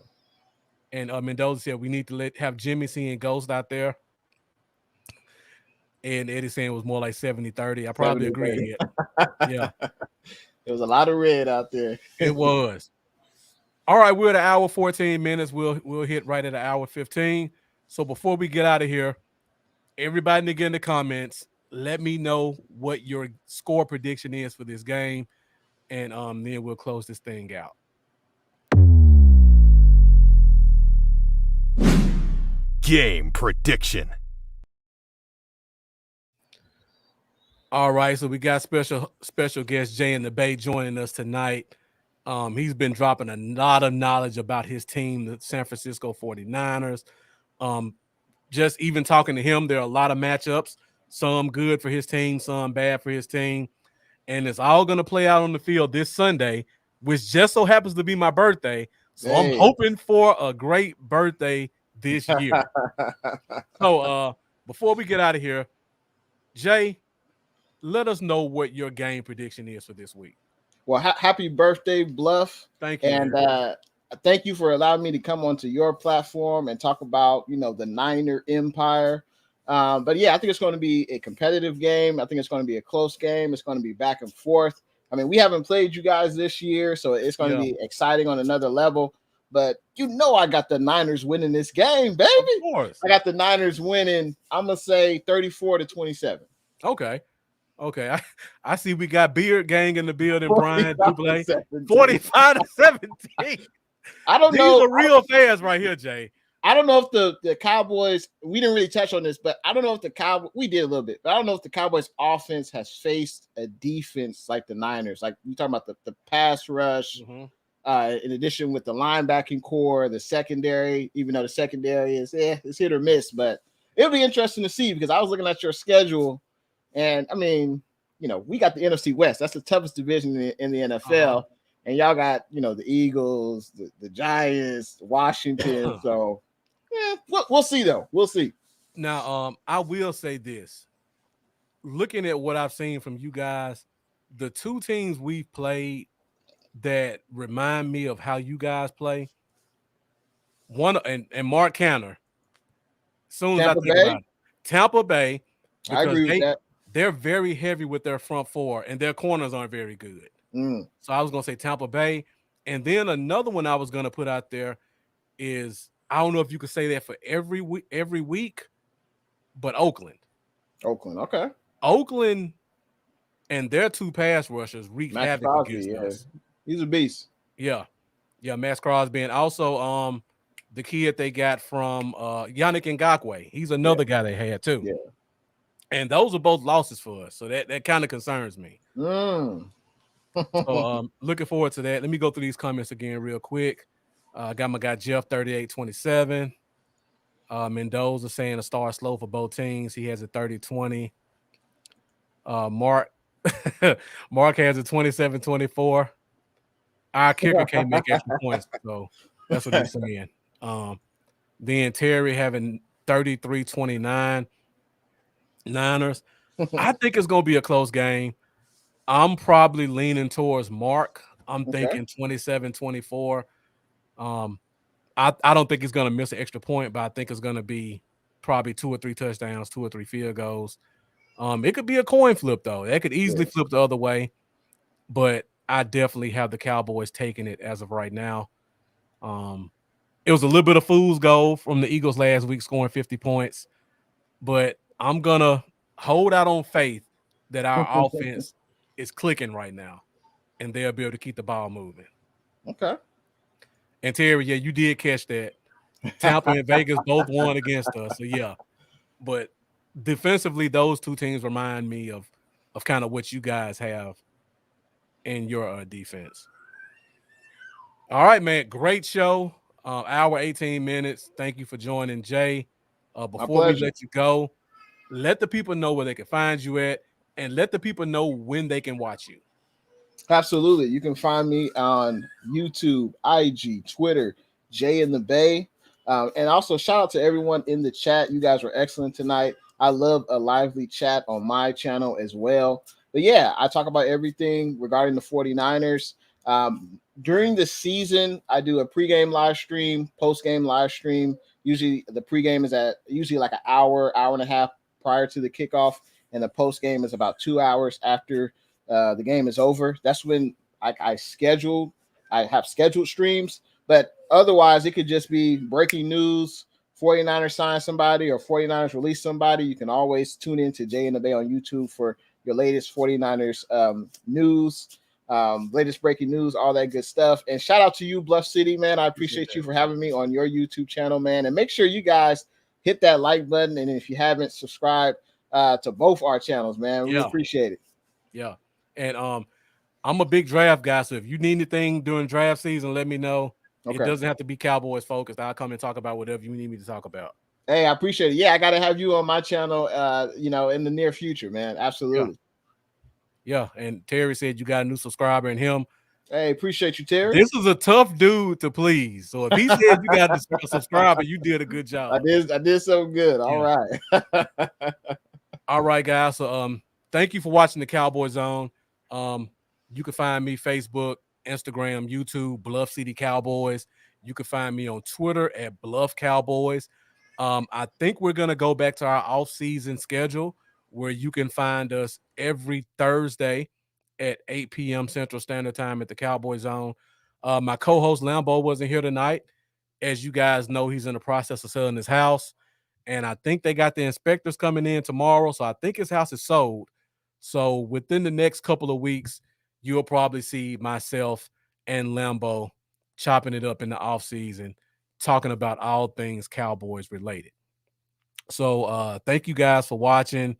And Mendoza said we need to have Jimmy seeing ghost out there. And Eddie saying it was more like 70-30. I probably agree. Yeah. There was a lot of red out there. It was. All right, we're at 1 hour 14 minutes. We'll hit right at 1 hour 15. So before we get out of here, everybody again in the comments, let me know what your score prediction is for this game, and then we'll close this thing out. Game prediction. All right, so we got special guest Jay in the Bay joining us tonight. He's been dropping a lot of knowledge about his team, the San Francisco 49ers. Just even talking to him, there are a lot of matchups, some good for his team, some bad for his team. And it's all going to play out on the field this Sunday, which just so happens to be my birthday. So I'm hoping for a great birthday this year. So before we get out of here, Jay, let us know what your game prediction is for this week. Well, happy birthday, Bluff. Thank you. And thank you for allowing me to come onto your platform and talk about, the Niner Empire. But yeah, I think it's going to be a competitive game. I think it's going to be a close game. It's going to be back and forth. I mean, we haven't played you guys this year, so it's going to be exciting on another level. But I got the Niners winning this game, baby. Of course. I got the Niners winning, I'm going to say 34-27. Okay. I see we got Beard Gang in the building, Brian Duplay. 45-17. I don't know. These are real fans right here, Jay. I don't know if the Cowboys, we didn't really touch on this, but I don't know if the Cowboys, we did a little bit, but I don't know if the Cowboys offense has faced a defense like the Niners. Like you talking about the pass rush, in addition with the linebacking core, the secondary, even though the secondary is it's hit or miss, but it'll be interesting to see because I was looking at your schedule and I mean, we got the NFC West. That's the toughest division in the NFL. And y'all got, the Eagles, the Giants, Washington. So we'll see though. We'll see. Now, I will say this. Looking at what I've seen from you guys, the two teams we've played that remind me of how you guys play. One and Mark Canner. Soon as I think about it, Tampa Bay. I agree with that. They're very heavy with their front four, and their corners aren't very good. So I was going to say Tampa Bay. And then another one I was going to put out there is, I don't know if you could say that for every week, but Oakland. Okay. Oakland and their two pass rushers wreak havoc against us. He's a beast. Yeah, Max Crosby. And also the kid they got from Yannick Ngakoue. He's another guy they had too. Yeah. And those are both losses for us. So that kind of concerns me. So looking forward to that. Let me go through these comments again real quick. Got my guy Jeff 38-27. Mendoza saying a star slow for both teams. He has a 30-20. Mark has a 27-24. Our kicker can't make extra points, so that's what he's saying. Then Terry having 33-29. Niners. I think it's gonna be a close game. I'm probably leaning towards Mark. I'm thinking 27-24. I don't think he's going to miss an extra point, but I think it's going to be probably 2 or 3 touchdowns, 2 or 3 field goals. It could be a coin flip, though. That could easily flip the other way, but I definitely have the Cowboys taking it as of right now. It was a little bit of fool's gold from the Eagles last week, scoring 50 points, but I'm going to hold out on faith that our offense is clicking right now, and they'll be able to keep the ball moving. Okay. And Terry, you did catch that. Tampa and Vegas both won against us, so But defensively, those two teams remind me of kind of what you guys have in your defense. All right, man. Great show. Hour 18 minutes. Thank you for joining, Jay. Before we let you go, let the people know where they can find you at, and let the people know when they can watch you. Absolutely. You can find me on YouTube, IG, Twitter, Jay in the Bay. And also shout out to everyone in the chat. You guys were excellent tonight. I love a lively chat on my channel as well. But yeah, I talk about everything regarding the 49ers. During the season, I do a pregame live stream, postgame live stream. Usually the pregame is at like an hour and a half prior to the kickoff. And the postgame is about 2 hours after the game is over. That's when I have scheduled streams, but otherwise it could just be breaking news, 49ers sign somebody or 49ers release somebody. You can always tune in to Jay in the Bay on YouTube for your latest 49ers news, latest breaking news, all that good stuff. And shout out to you, Bluff City, man. I appreciate you for having me on your YouTube channel, man. And make sure you guys hit that like button. And if you haven't, subscribe to both our channels, man. We appreciate it. Yeah. And I'm a big draft guy, so if you need anything during draft season, let me know. Okay. It doesn't have to be Cowboys focused. I'll come and talk about whatever you need me to talk about. Hey, I appreciate it. Yeah, I got to have you on my channel, in the near future, man. Absolutely. Yeah. And Terry said you got a new subscriber in him. Hey, appreciate you, Terry. This is a tough dude to please. So if he said you got to subscribe, you did a good job. I did so good. All right. All right, guys. So thank you for watching the Cowboy Zone. You can find me Facebook, Instagram, YouTube, Bluff City Cowboys. You can find me on Twitter at Bluff Cowboys. I think we're gonna go back to our off-season schedule where you can find us every Thursday at 8 p.m. Central Standard Time at the Cowboy Zone. My co-host Lambo wasn't here tonight. As you guys know, he's in the process of selling his house. And I think they got the inspectors coming in tomorrow. So I think his house is sold. So within the next couple of weeks, you'll probably see myself and Lambo chopping it up in the offseason, talking about all things Cowboys related. So thank you guys for watching.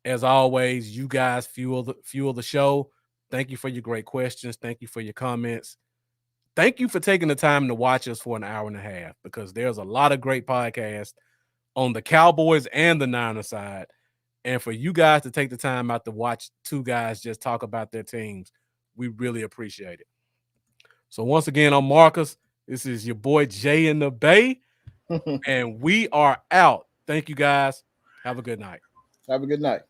As always, you guys fuel the show. Thank you for your great questions. Thank you for your comments. Thank you for taking the time to watch us for an hour and a half, because there's a lot of great podcasts on the Cowboys and the Niners side. And for you guys to take the time out to watch two guys just talk about their teams, we really appreciate it. So once again, I'm Marcus. This is your boy Jay in the Bay, and we are out. Thank you guys. Have a good night. Have a good night.